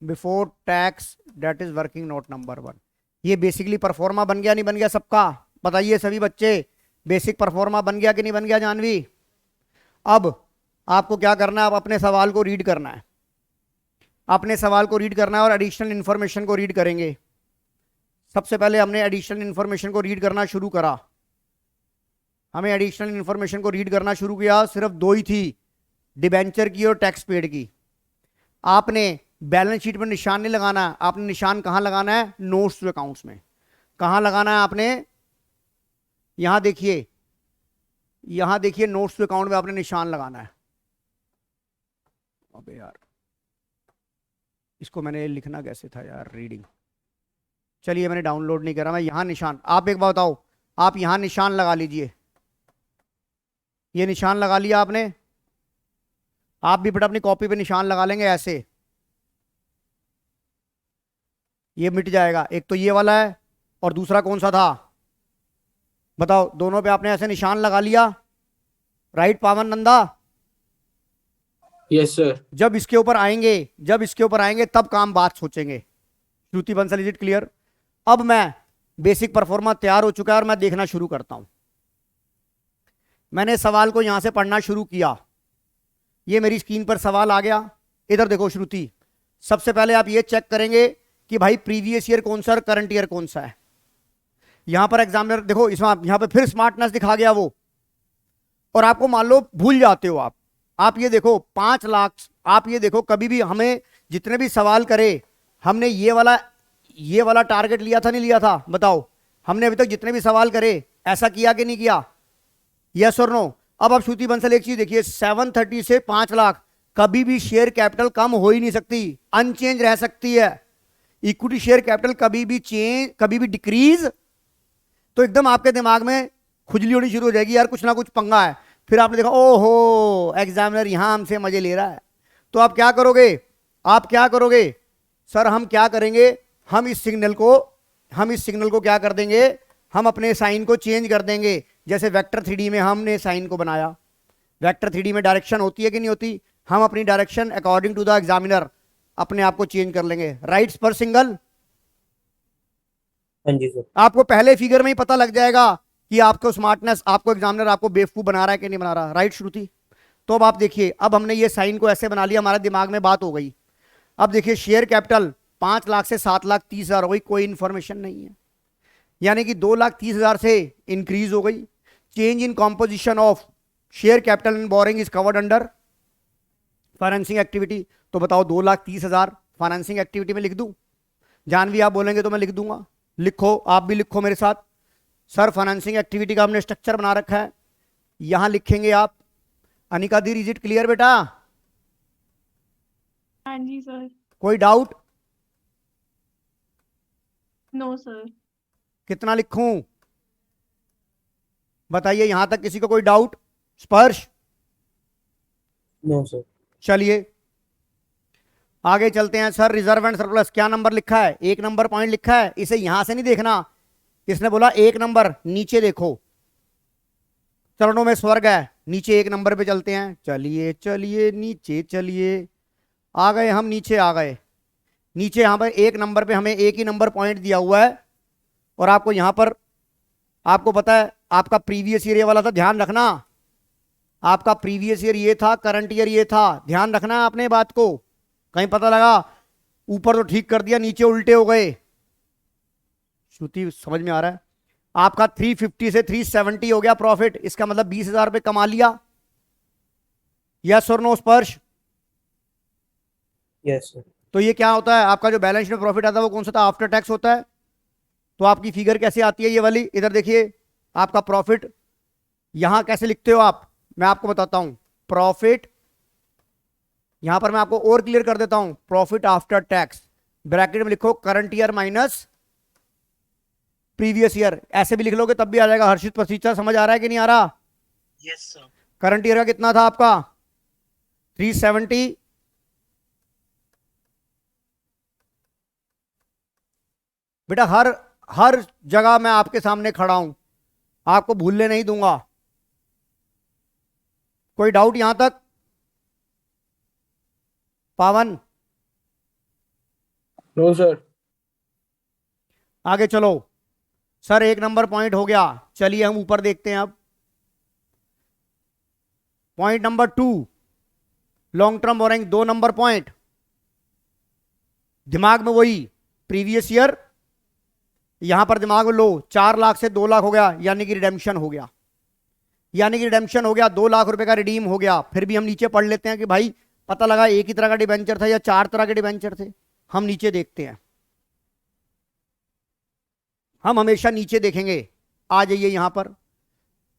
before tax, that is working note number 1। ये बेसिकली परफॉर्मा बन गया नहीं बन गया सबका? बताइए सभी बच्चे, बेसिक परफॉर्मा बन गया कि नहीं बन गया जानवी? अब आपको क्या करना है? आप अपने सवाल को रीड करना है, अपने सवाल को रीड करना है और एडिशनल इंफॉर्मेशन को रीड करेंगे। सबसे पहले हमने एडिशनल इंफॉर्मेशन को रीड करना शुरू करा, हमें एडिशनल इंफॉर्मेशन को रीड करना शुरू किया, सिर्फ 2 ही थी, डिबेंचर की और टैक्स पेड की। आपने बैलेंस शीट पर निशान नहीं लगाना है, आपने निशान कहां लगाना है? नोट्स टू अकाउंट्स में। कहां लगाना है आपने? यहां देखिए, यहां देखिए, नोट्स टू अकाउंट में आपने निशान लगाना है। अबे यार, इसको मैंने लिखना कैसे था यार, रीडिंग। चलिए मैंने डाउनलोड नहीं करा, मैं यहाँ निशान, आप एक बात बताओ, आप यहाँ निशान लगा लीजिए, ये निशान लगा लिया आपने, आप भी बेटा अपनी कॉपी पे निशान लगा लेंगे ऐसे, ये मिट जाएगा। एक तो ये वाला है और दूसरा कौन सा था बताओ, दोनों पे आपने ऐसे निशान लगा लिया, राइट पावन नंदा? Yes sir. जब इसके ऊपर आएंगे, जब इसके ऊपर आएंगे तब काम बात सोचेंगे। श्रुति बंसल, इज इट क्लियर? अब मैं बेसिक परफॉर्मा तैयार हो चुका है और मैं देखना शुरू करता हूं। मैंने सवाल को यहां से पढ़ना शुरू किया, ये मेरी स्क्रीन पर सवाल आ गया। इधर देखो श्रुति, सबसे पहले आप ये चेक करेंगे कि भाई प्रीवियस ईयर कौन सा और करंट ईयर कौन सा है। यहां पर एग्जामिनर देखो, इसमें यहां पर फिर स्मार्टनेस दिखा गया वो, और आपको मान लो भूल जाते हो आप ये देखो 5 लाख, आप ये देखो कभी भी हमें जितने भी सवाल करे, हमने ये वाला टारगेट लिया था नहीं लिया था बताओ? हमने अभी तक जितने भी सवाल करे ऐसा किया कि नहीं किया? यस और नो? अब आप श्रुति बंसल एक चीज देखिए, 730 से 5 लाख कभी भी शेयर कैपिटल कम हो ही नहीं सकती, अनचेंज रह सकती है। इक्विटी शेयर कैपिटल कभी भी डिक्रीज, तो एकदम आपके दिमाग में खुजली होनी शुरू हो जाएगी, यार कुछ ना कुछ पंगा है। फिर आपने देखा ओहो एग्जामिनर यहां हमसे मजे ले रहा है, तो आप क्या करोगे? सर हम क्या करेंगे, हम इस सिग्नल को क्या कर देंगे, हम अपने साइन को चेंज कर देंगे। जैसे वेक्टर 3D में हमने साइन को बनाया, वेक्टर 3D में डायरेक्शन होती है कि नहीं होती, हम अपनी direction according to the examiner अपने आप को चेंज कर लेंगे। राइट्स पर सिंगल, हाँ जी सर। आपको पहले फिगर में ही पता लग जाएगा कि आपको स्मार्टनेस, आपको एग्जामिनर आपको बेवकूफ बना रहा है कि नहीं बना रहा। राइट श्रुति? तो अब आप देखिए, अब हमने ये साइन को ऐसे बना लिया, हमारे दिमाग में बात हो गई। अब देखिए शेयर कैपिटल 5 लाख से 7,30,000 हो गई, कोई इंफॉर्मेशन नहीं है, यानी कि 2,30,000 से इंक्रीज हो गई। Change in composition of share capital and boring is covered under financing activity. तो बताओ 2,30,000 फाइनेंसिंग एक्टिविटी में लिख दूं? जानवी आप बोलेंगे तो मैं लिख दूंगा, लिखो, आप भी लिखो मेरे साथ। सर फाइनेंसिंग एक्टिविटी का हमने स्ट्रक्चर बना रखा है, यहां लिखेंगे आप। Anika di, is it clear बेटा? हाँ जी सर। कोई डाउट? No sir. कितना लिखूं बताइए, यहां तक किसी को कोई डाउट? स्पर्श? No sir. चलिए आगे चलते हैं। सर रिजर्व एंड सरप्लस क्या नंबर लिखा है? 1 नंबर पॉइंट लिखा है, इसे यहां से नहीं देखना, इसने बोला 1 नंबर, नीचे देखो, चरणों में स्वर्ग है, नीचे 1 नंबर पे चलते हैं। चलिए नीचे चलिए, आ गए हम, नीचे आ गए। नीचे यहां पर 1 नंबर पे हमें एक ही नंबर पॉइंट दिया हुआ है, और आपको यहां पर आपको पता है आपका प्रीवियस ईयर ये वाला था, ध्यान रखना, आपका प्रीवियस ईयर ये था, करंट ईयर ये था, ध्यान रखना है आपने बात को। कहीं पता लगा ऊपर तो ठीक कर दिया, नीचे उल्टे हो गए। श्रुति समझ में आ रहा है? आपका 350 से 370 हो गया प्रॉफिट, इसका मतलब 20,000 रुपये कमा लिया। यस और नो स्पर्श? Yes sir. तो ये क्या होता है, आपका जो बैलेंस में प्रॉफिट आता है वो कौन सा था? आफ्टर टैक्स होता है। तो आपकी फिगर कैसे आती है ये वाली? इधर देखिए, आपका प्रॉफिट यहां कैसे लिखते हो आप, मैं आपको बताता हूं। प्रॉफिट यहां पर मैं आपको और क्लियर कर देता हूं, प्रॉफिट आफ्टर टैक्स, ब्रैकेट में लिखो current year minus previous year, ऐसे भी लिख लोगे तब भी आ जाएगा। हर्षित प्रतीक्षा समझ आ रहा है कि नहीं आ रहा? Yes sir. करंट ईयर का कितना था आपका? 370, बेटा हर जगह मैं आपके सामने खड़ा हूं, आपको भूलने नहीं दूंगा। कोई डाउट यहां तक? पावन? No sir. आगे चलो। सर 1 नंबर पॉइंट हो गया, चलिए हम ऊपर देखते हैं अब। Point number 2, long term borrowing, 2 number point, दिमाग में वही प्रीवियस ईयर, यहां पर दिमाग में लो 4 लाख से 2 लाख हो गया, यानी कि रिडेम्पशन हो गया, 2 लाख रुपए का रिडीम हो गया। फिर भी हम नीचे पढ़ लेते हैं कि भाई पता लगा एक ही तरह का डिबेंचर था या 4 तरह के डिबेंचर थे। हम नीचे देखते हैं, हम हमेशा नीचे देखेंगे। आ जाइए यहां पर,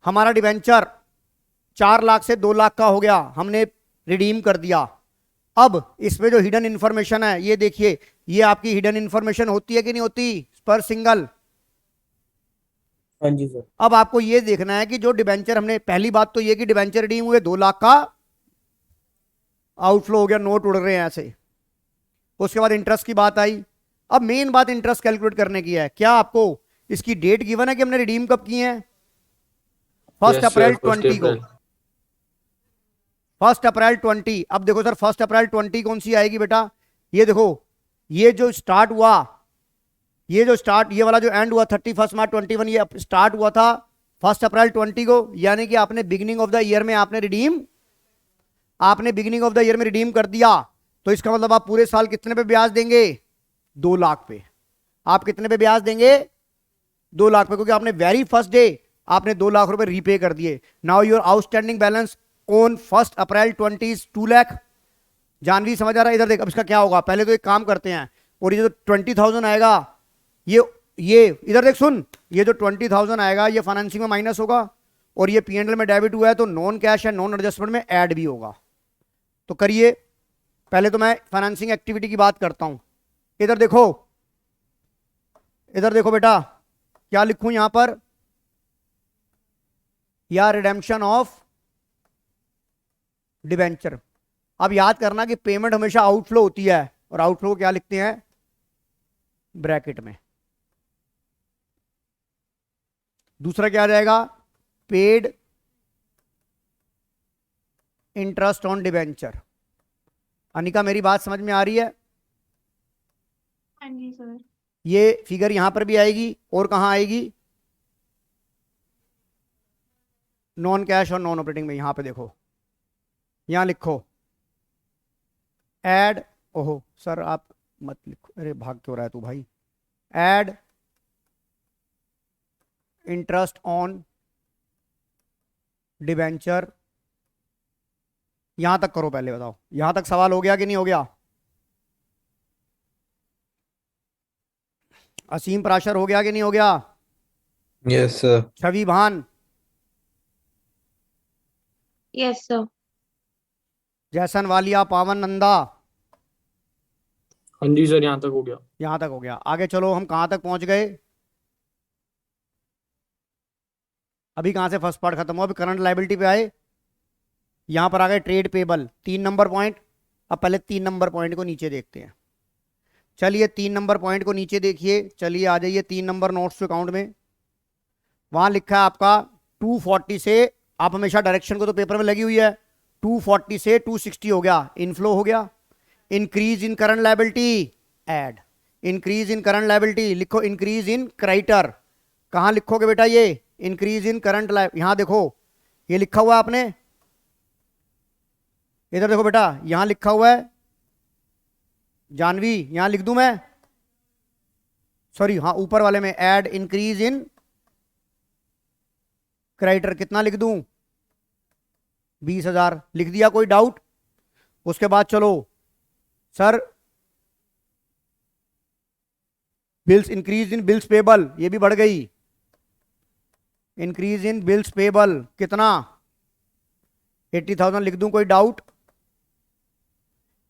हमारा डिबेंचर 4 लाख से 2 लाख का हो गया, हमने रिडीम कर दिया। अब इसमें जो हिडन इंफॉर्मेशन है ये देखिए, ये आपकी हिडन इंफॉर्मेशन होती है कि नहीं होती पर सिंगल। हाँ जी सर। अब आपको ये देखना है कि जो डिबेंचर हमने, पहली बात तो ये कि डिबेंचर रिडीम हुए 2 लाख का आउटफ्लो हो गया, नोट उड़ रहे हैं ऐसे। उसके बाद इंटरेस्ट की बात आई। अब मेन बात इंटरेस्ट कैलकुलेट करने की है। क्या आपको इसकी डेट गिवन है कि हमने रिडीम कब किए हैं? 1 Yes, sir, अप्रैल 1st 20 को। April. 1 अप्रैल 20। अब देखो सर 1 अप्रैल 20 कौन सी आएगी बेटा? ये देखो, ये जो स्टार्ट हुआ, ये जो स्टार्ट, ये वाला जो एंड हुआ 31 मार्च 21, ये स्टार्ट हुआ था 1 अप्रैल 20 को। यानी कि आपने बिगिनिंग ऑफ द ईयर में आपने बिगिनिंग ऑफ द ईयर में रिडीम कर दिया। तो इसका मतलब आप पूरे साल कितने पे ब्याज देंगे? 2 लाख पे। आप कितने पे ब्याज देंगे? 2 लाख पे, क्योंकि आपने वेरी फर्स्ट डे आपने 2 लाख रुपए रीपे कर दिए। Now your outstanding balance on 1 अप्रैल 20 2 लाख। जानवी समझ आ रहा है? इधर देख, अब इसका क्या होगा, पहले तो एक काम करते हैं, और ये जो 20,000 आएगा, ये इधर देख सुन, ये जो 20,000 आएगा ये फाइनेंसिंग में माइनस होगा, और ये पीएनएल में डेबिट हुआ है तो नॉन कैश है, नॉन एडजस्टमेंट में ऐड भी होगा। तो करिए, पहले तो मैं फाइनेंसिंग एक्टिविटी की बात करता हूं। इधर देखो, इधर देखो बेटा, क्या लिखूं यहां पर? या रिडेम्पशन ऑफ डिबेंचर। अब याद करना कि पेमेंट हमेशा आउटफ्लो होती है, और आउटफ्लो को क्या लिखते हैं? ब्रैकेट में। दूसरा क्या आ जाएगा? Paid interest on debenture. Anika मेरी बात समझ में आ रही है? हाँ जी सर। ये फिगर यहां पर भी आएगी, और कहां आएगी? नॉन कैश और नॉन ऑपरेटिंग में। यहां पे देखो, यहां लिखो ऐड, ओहो सर आप मत लिखो, अरे भाग क्यों रहा है तू भाई? Add interest on debenture. यहां तक करो, पहले बताओ यहां तक सवाल हो गया कि नहीं हो गया? असीम प्राशर हो गया कि नहीं हो गया? Yes, sir. छवि भान, यस सर। जैसन वालिया, पावन नंदा, हाँ जी सर, यहाँ तक हो गया। यहां तक हो गया। आगे चलो, हम कहां तक पहुंच गए? अभी कहां से फर्स्ट पार्ट खत्म हुआ? अभी करंट लायबिलिटी पे आए, यहां पर आ गए ट्रेड पेबल, 3 नंबर पॉइंट। अब पहले 3 नंबर पॉइंट को नीचे देखते हैं। चलिए 3 नंबर पॉइंट को नीचे देखिए, चलिए आ जाइए 3 नंबर नोट्स टू अकाउंट में। वहां लिखा है आपका 240 से, आप हमेशा डायरेक्शन को तो पेपर में लगी हुई है, 240 से 260 हो गया, इनफ्लो हो गया। Increase in current liability, add. Increase in current liability लिखो, इंक्रीज इन क्रेडिटर। कहां लिखोगे बेटा ये? इंक्रीज इन करंट लायबिलिटी, यहां देखो ये लिखा हुआ है आपने, इधर देखो बेटा, यहां लिखा हुआ है। जानवी यहां लिख दूं मैं? सॉरी, हाँ ऊपर वाले में ऐड इंक्रीज इन क्रेडिटर। कितना लिख दूं? 20,000 लिख दिया। कोई डाउट? उसके बाद चलो sir, bills, increase in bills payable, ये भी बढ़ गई। इंक्रीज इन बिल्स पेबल कितना? 80,000 लिख दूं? कोई डाउट?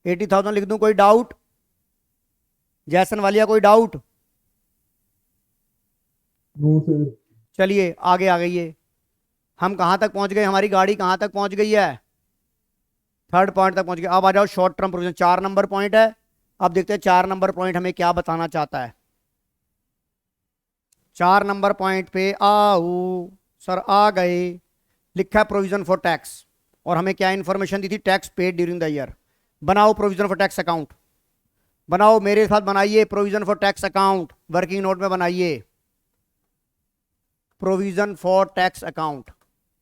80,000 लिख दूं? कोई डाउट? जैसन वालिया कोई डाउट? No, sir. चलिए आगे आ गई है। हम कहां तक पहुंच गए? हमारी गाड़ी कहां तक पहुंच गई है? 3rd पॉइंट तक पहुंच गए। अब आ जाओ short term provision, 4 number point है। अब देखते हैं 4 नंबर पॉइंट हमें क्या बताना चाहता है। 4 नंबर पॉइंट पे आओ सर, आ गए। लिखा है प्रोविजन फॉर टैक्स, और हमें क्या इंफॉर्मेशन दी थी? Tax paid during the year. बनाओ प्रोविजन फॉर टैक्स अकाउंट, बनाओ, मेरे साथ बनाइए provision for tax account, working note में बनाइए प्रोविजन फॉर टैक्स अकाउंट।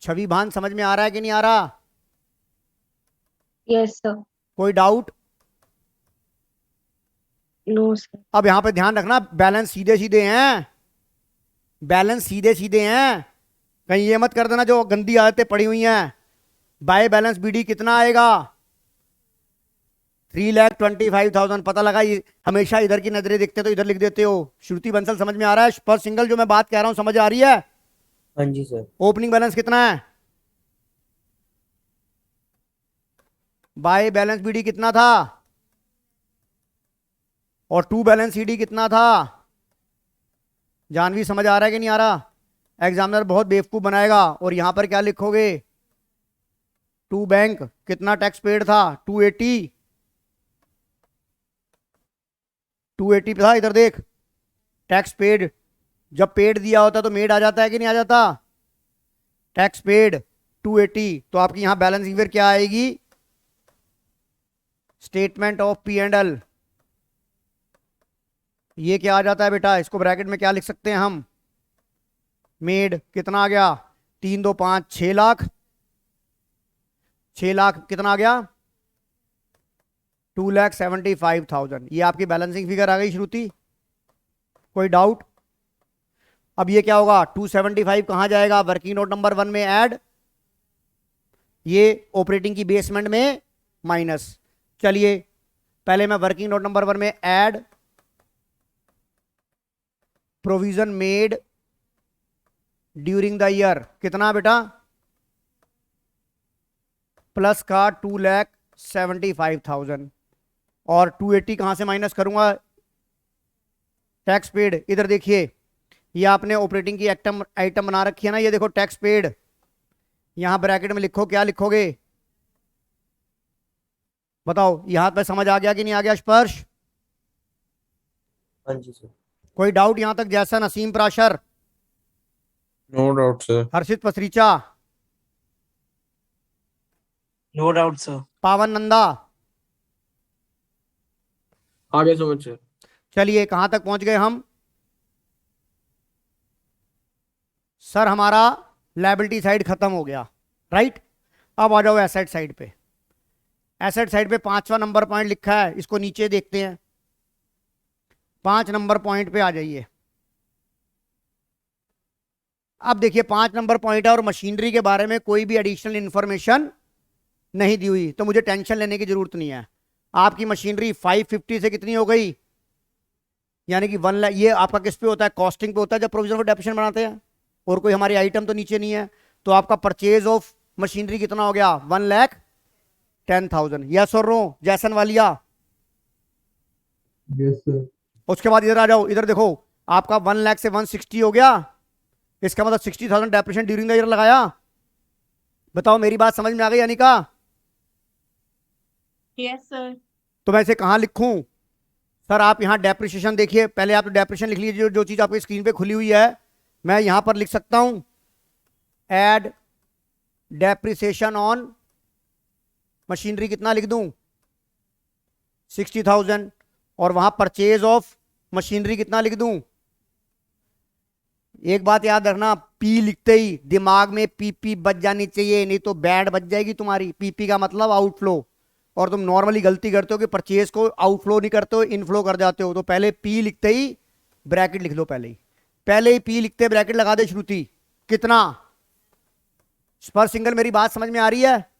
छवि भान समझ में आ रहा है कि नहीं आ रहा? Yes sir. कोई डाउट? No sir. अब यहां पे ध्यान रखना, बैलेंस सीधे सीधे हैं, बैलेंस सीधे सीधे हैं। कहीं ये मत कर देना जो गंदी आदतें पड़ी हुई हैं। बाय बैलेंस बीडी कितना आएगा? 3,25,000। पता लगा ये हमेशा इधर की नजरें देखते हो तो इधर लिख देते हो। श्रुति बंसल समझ में आ रहा है? पर सिंगल जो मैं बात कह रहा हूं समझ आ रही है? हाँ जी सर। ओपनिंग बैलेंस कितना है? बाय बैलेंस बीडी कितना था और टू बैलेंस सीडी कितना था? जानवी समझ आ रहा है कि नहीं आ रहा? एग्जामिनर बहुत बेवकूफ बनाएगा। और यहां पर क्या लिखोगे? टू बैंक कितना टैक्स पेड था? 280 280 पे था। इधर देख, टैक्स पेड, जब पेड दिया होता तो मेड आ जाता है कि नहीं आ जाता? टैक्स पेड 280, तो आपकी यहां बैलेंसिंग फिर क्या आएगी? Statement of P and L. ये क्या आ जाता है बेटा? इसको ब्रैकेट में क्या लिख सकते हैं हम? मेड कितना आ गया? 3 2 5 6 लाख। 6 लाख कितना आ गया? 2,75,000। ये आपकी बैलेंसिंग फिगर आ गई श्रुति, कोई डाउट? अब ये क्या होगा? 275 कहां जाएगा? वर्किंग नोट नंबर 1 में ऐड, ये ऑपरेटिंग की बेसमेंट में माइनस। चलिए पहले मैं वर्किंग नोट नंबर 1 में add provision made during the year, कितना बेटा? प्लस का 2,75,000 और 280 कहां से माइनस करूंगा? Tax paid. इधर देखिए, ये आपने ऑपरेटिंग की आइटम बना रखी है ना, ये देखो टैक्स पेड। यहां ब्रैकेट में लिखो, क्या लिखोगे? बताओ, यहां पे समझ आ गया कि नहीं आ गया स्पर्श? हाँ जी सर। कोई डाउट यहां तक? जैसा Naseem Prashar, No doubt, sir. हर्षित पसरीचा, नो डाउट सर। पावन नंदा। आगे समझ सर। चलिए कहां तक पहुंच गए हम? सर हमारा लायबिलिटी साइड खत्म हो गया, राइट? अब आ जाओ एसेट साइड पे। एसेट साइड पे 5वां नंबर पॉइंट लिखा है, इसको नीचे देखते हैं। 5 नंबर पॉइंट पे आ जाइए। अब देखिए 5 नंबर पॉइंट है और मशीनरी के बारे में कोई भी एडिशनल इंफॉर्मेशन नहीं दी हुई, तो मुझे टेंशन लेने की जरूरत नहीं है। आपकी मशीनरी 550 से कितनी हो गई? यानी कि 1 लाख। ये आपका किस पे होता है? कॉस्टिंग पे होता है जब प्रोविजन फॉर डेप्रिसिएशन बनाते हैं, और कोई हमारी आइटम तो नीचे नहीं है। तो आपका परचेज ऑफ मशीनरी कितना हो गया? 1,10,000। यस और नो जैसन वालिया? Yes, sir. उसके बाद इधर आ जाओ, इधर देखो, आपका 1 लाख से 160 हो गया। इसका मतलब 60,000 डेप्रिसिएशन ड्यूरिंग द ईयर लगाया। बताओ मेरी बात समझ में आ गई अनिका? Yes sir. तो मैं इसे कहां लिखूं? सर आप यहां डेप्रिसिएशन देखिए, पहले आप डेप्रिसिएशन लिख लीजिए, जो चीज आपकी स्क्रीन पे खुली हुई है। मैं यहां पर लिख सकता हूं एड डेप्रिसिएशन ऑन मशीनरी, कितना लिख दूं? 60,000। और वहां परचेज ऑफ मशीनरी कितना लिख दूं? एक बात याद रखना, पी लिखते ही दिमाग में पीपी बच जानी चाहिए, नहीं तो बैड बच जाएगी तुम्हारी। पीपी का मतलब आउटफ्लो, और तुम नॉर्मली गलती करते हो कि परचेज को आउटफ्लो नहीं करते हो, इनफ्लो कर जाते हो। तो पहले पी लिखते ही ब्रैकेट लिख लो, पहले ही पी लिखते ब्रैकेट लगा दे श्रुति। कितना? पर सिंगल मेरी बात समझ में आ रही है?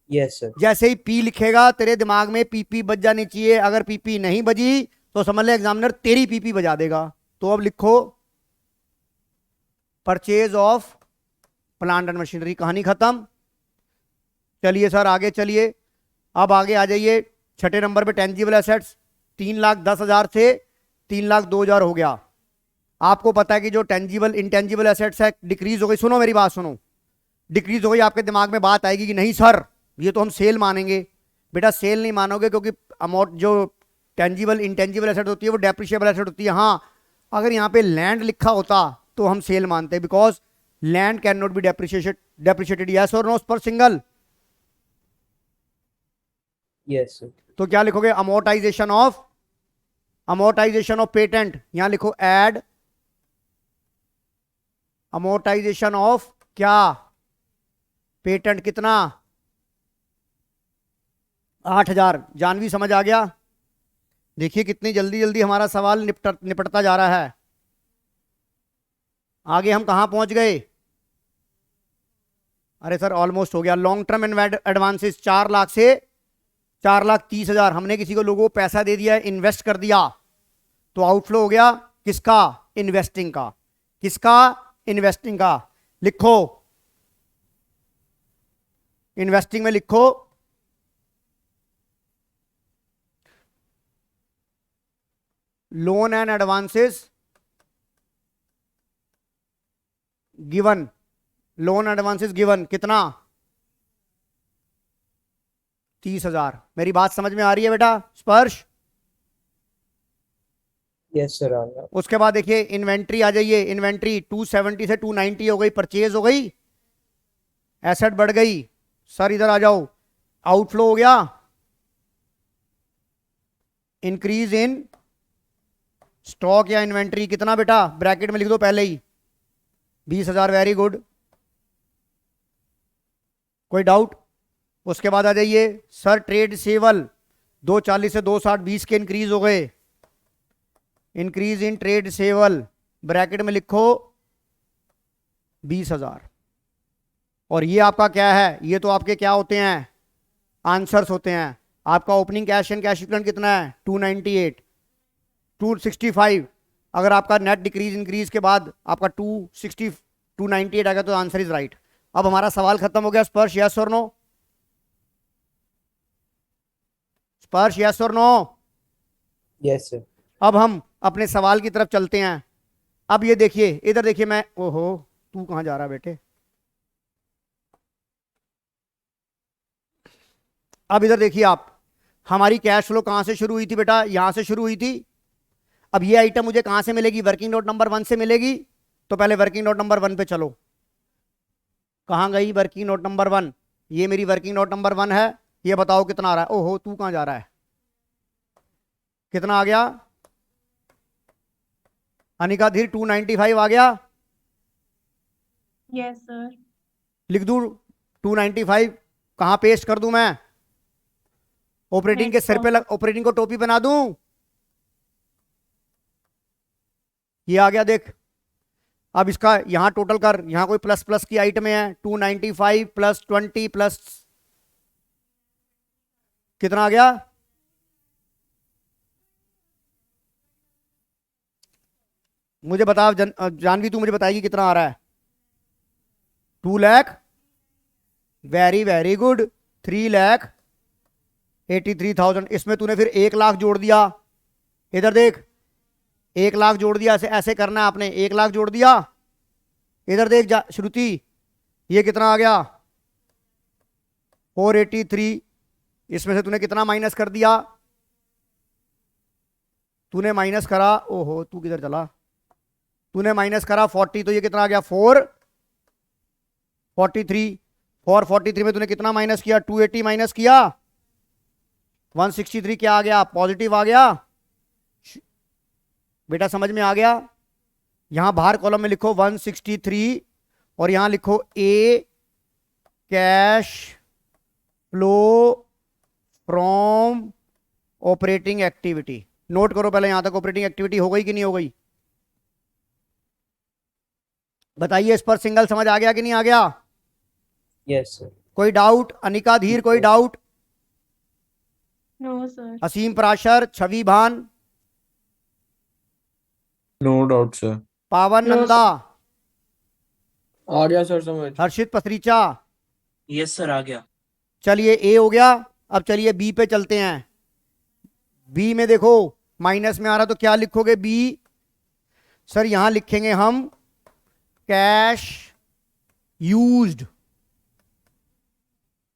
Yes sir. जैसे ही पी लिखेगा तेरे दिमाग में पीपी बज जानी चाहिए। अगर पीपी नहीं बजी तो समझ ले एग्जामिनर तेरी पीपी बजा देगा। तो अब लिखो purchase of plant and machinery, कहानी खत्म। चलिए सर आगे चलिए, अब आगे आ जाइए। 6ठे नंबर पे टेंजिबल एसेट्स 3,10,000 से 3,02,000 हो गया। आपको पता है कि जो टेंजिबल इंटेंजिबल एसेट्स है डिक्रीज हो गई। सुनो मेरी बात सुनो, डिक्रीज हो गई। आपके दिमाग में बात आएगी कि नहीं सर ये तो हम सेल मानेंगे। बेटा सेल नहीं मानोगे, क्योंकि अमाउंट जो टेंजिबल इंटेंजिबल एसेट होती है वो डेप्रिशिएबल एसेट होती है। हाँ, अगर यहाँ पे लैंड लिखा होता तो हम सेल मानते, because land can not be depreciated. Yes और नो पर सिंगल? Yes sir. तो क्या लिखोगे? Amortisation of patent. यहां लिखो एड अमोर्टाइजेशन ऑफ क्या? पेटेंट। कितना? 8,000। जानवी समझ आ गया? देखिए कितनी जल्दी जल्दी हमारा सवाल निपटता जा रहा है। आगे हम कहां पहुंच गए? अरे सर ऑलमोस्ट हो गया। लॉन्ग टर्म एडवांसेस 4 लाख से 4,30,000। हमने किसी को लोगों को पैसा दे दिया, इन्वेस्ट कर दिया, तो आउटफ्लो हो गया किसका? इन्वेस्टिंग का। किसका? इन्वेस्टिंग का। लिखो इन्वेस्टिंग में लिखो loan and advances given, loan advances given कितना? 30,000। मेरी बात समझ में आ रही है बेटा स्पर्श? यस सर आ गया। उसके बाद देखिए इन्वेंट्री आ जाइए, इन्वेंट्री 270 से 290 हो गई, परचेज हो गई, एसेट बढ़ गई। सर इधर आ जाओ, आउटफ्लो हो गया, इंक्रीज इन स्टॉक या इन्वेंट्री कितना बेटा? ब्रैकेट में लिख दो पहले ही 20,000। वेरी गुड, कोई डाउट? उसके बाद आ जाइए सर ट्रेड रिसीवेबल 240 से 260, 20 के इंक्रीज हो गए, increase in trade receivable bracket में लिखो 20,000। और ये आपका क्या है? ये तो आपके क्या होते हैं? आंसर्स होते हैं। आपका opening cash and cash equivalent कितना है? 298, 265। अगर आपका नेट डिक्रीज इंक्रीज के बाद आपका 260 298 आ गया तो आंसर इज राइट। अब हमारा सवाल खत्म हो गया स्पर्श, यस और नो? स्पर्श यस और नो? Yes sir. अब हम अपने सवाल की तरफ चलते हैं। अब ये देखिए, इधर देखिए, मैं ओहो तू कहां जा रहा है बेटे? अब इधर देखिए आप, हमारी कैश फ्लो कहां से शुरू हुई थी बेटा? यहां से शुरू हुई थी। अब ये आइटम मुझे कहां से मिलेगी? वर्किंग नोट नंबर 1 से मिलेगी। तो पहले वर्किंग नोट नंबर 1 पे चलो। कहां गई वर्किंग नोट नंबर 1? ये मेरी वर्किंग नोट नंबर 1 है। ये बताओ कितना आ रहा है? ओहो तू कहां जा रहा है? कितना आ गया अनिका धीर? 295 आ गया। Yes sir. लिख दूं 295? कहां पेस्ट कर दूं मैं? ऑपरेटिंग के सिर पे ऑपरेटिंग को टोपी बना दूं? ये आ गया देख। अब इसका यहां टोटल कर, यहां कोई प्लस प्लस की आइटम है। 295 प्लस 20 प्लस कितना आ गया? मुझे बता जानवी, तू मुझे बताएगी कितना आ रहा है? 2 लाख। Very very good. 3,83,000। इसमें तूने फिर 1 लाख जोड़ दिया। इधर देख, 1 लाख जोड़ दिया। ऐसे ऐसे करना है आपने। 1 लाख जोड़ दिया। इधर देख श्रुति, ये कितना आ गया? 483। इसमें से तूने कितना माइनस कर दिया? तूने माइनस करा, ओहो तू किधर चला? तूने माइनस करा 40, तो ये कितना आ गया? 443। 443 में तूने कितना माइनस किया? 280 माइनस किया, 163 क्या आ गया? पॉजिटिव आ गया। बेटा समझ में आ गया? यहां बाहर कॉलम में लिखो 163 और यहां लिखो a cash flow from operating activity. Note करो पहले यहां तक ऑपरेटिंग एक्टिविटी हो गई कि नहीं हो गई? बताइए इस पर सिंगल समझ आ गया कि नहीं आ गया? Yes sir. कोई डाउट? अनिका धीर कोई doubt? No sir. Aseem Parashar, Chhavi Bhan, No doubt, sir. पावन No, नंदा, आ गया सर समझ। हर्षित पसरीचा। यस सर आ गया। चलिए ए हो गया। अब चलिए बी पे चलते हैं। बी में देखो माइनस में आ रहा तो क्या लिखोगे? बी सर यहां लिखेंगे हम cash used,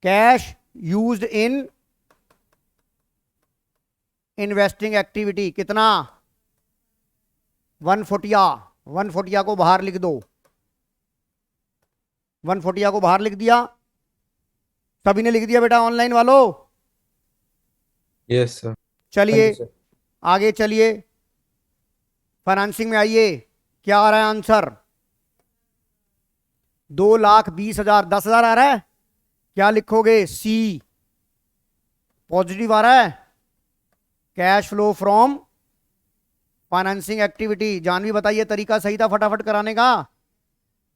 cash used in investing activity. कितना? 140। 140 को बाहर लिख दो। 140 को बाहर लिख दिया। सभी ने लिख दिया बेटा ऑनलाइन वालों? Yes, sir. चलिए हाँ जी सर। आगे चलिए, फाइनेंसिंग में आइए। क्या आ रहा है आंसर? 2,20,000। 10,000 आ रहा है। क्या लिखोगे? सी। पॉजिटिव आ रहा है। Cash flow from financing activity. Janvi बताइए तरीका सही था फटाफट कराने का?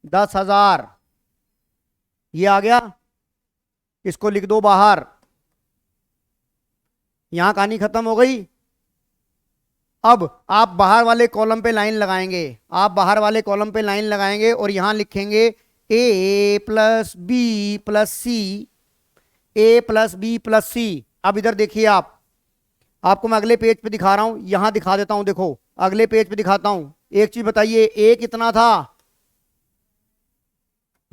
10,000 ये आ गया। इसको लिख दो बाहर। यहां कहानी खत्म हो गई। अब आप बाहर वाले कॉलम पे लाइन लगाएंगे। आप बाहर वाले कॉलम पे लाइन लगाएंगे और यहां लिखेंगे ए प्लस बी प्लस सी, ए प्लस बी प्लस सी। अब इधर देखिए आप, आपको मैं अगले पेज पे दिखा रहा हूं, यहां दिखा देता हूं, देखो अगले पेज पे दिखाता हूं। एक चीज बताइए, ए कितना था?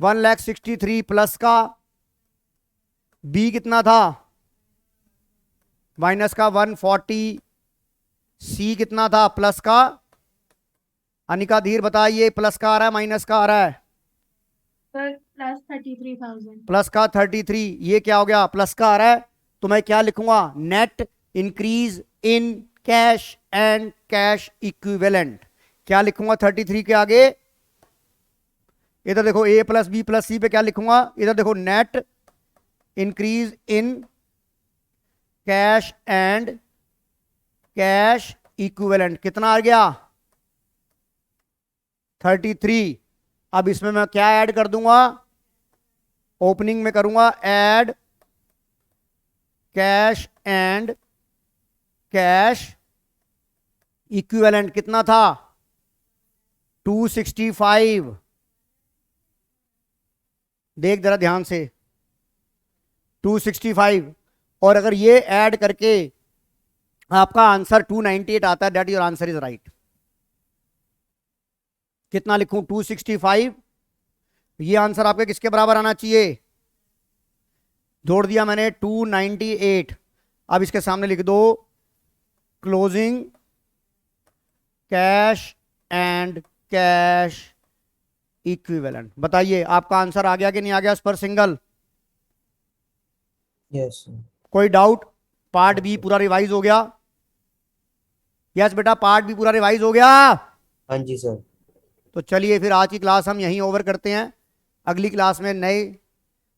1,63,000 प्लस का, बी कितना था? माइनस का 140, सी कितना था? प्लस का। अनिका धीर बताइए, प्लस का आ रहा है माइनस का आ रहा है? Sir plus 33,000। प्लस का 33। ये क्या हो गया? प्लस का आ रहा है, तो मैं क्या लिखूंगा? Net increase in cash and cash equivalent. क्या लिखूंगा 33 के आगे? इधर देखो ए प्लस बी प्लस सी पे क्या लिखूंगा? इधर देखो net increase in cash and cash equivalent. कितना आ गया? 33। अब इसमें मैं क्या ऐड कर दूंगा? ओपनिंग में करूंगा add cash and cash equivalent. कितना था? 265। देख जरा ध्यान से, 265। और अगर ये ऐड करके आपका आंसर 298 आता है, that your answer is right. कितना लिखूं? 265। ये आंसर आपके किसके बराबर आना चाहिए? जोड़ दिया मैंने 298। अब इसके सामने लिख दो closing cash and cash equivalent. बताइए आपका आंसर आ गया कि नहीं आ गया इस पर सिंगल? Yes sir. कोई डाउट? पार्ट बी पूरा रिवाइज हो गया? यस बेटा, पार्ट बी पूरा रिवाइज हो गया। हाँ जी सर। तो चलिए फिर आज की क्लास हम यहीं ओवर करते हैं। अगली क्लास में नए,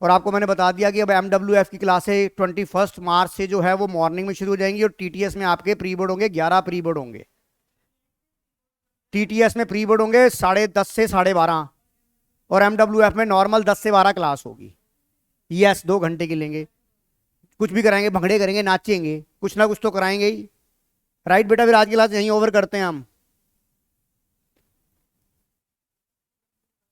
और आपको मैंने बता दिया कि अब MWF की क्लासें 21 मार्च से जो है वो मॉर्निंग में शुरू हो जाएंगी, और TTS में आपके प्री बोर्ड होंगे 11 प्री बोर्ड होंगे। TTS में प्री बोर्ड होंगे 10:30 से 12:30, और MWF में नॉर्मल 10 से 12 क्लास होगी। यस, 2 घंटे की लेंगे, कुछ भी कराएंगे, भंगड़े करेंगे, नाचेंगे, कुछ ना कुछ तो कराएंगे ही। राइट बेटा, फिर आज की क्लास यहीं ओवर करते हैं हम।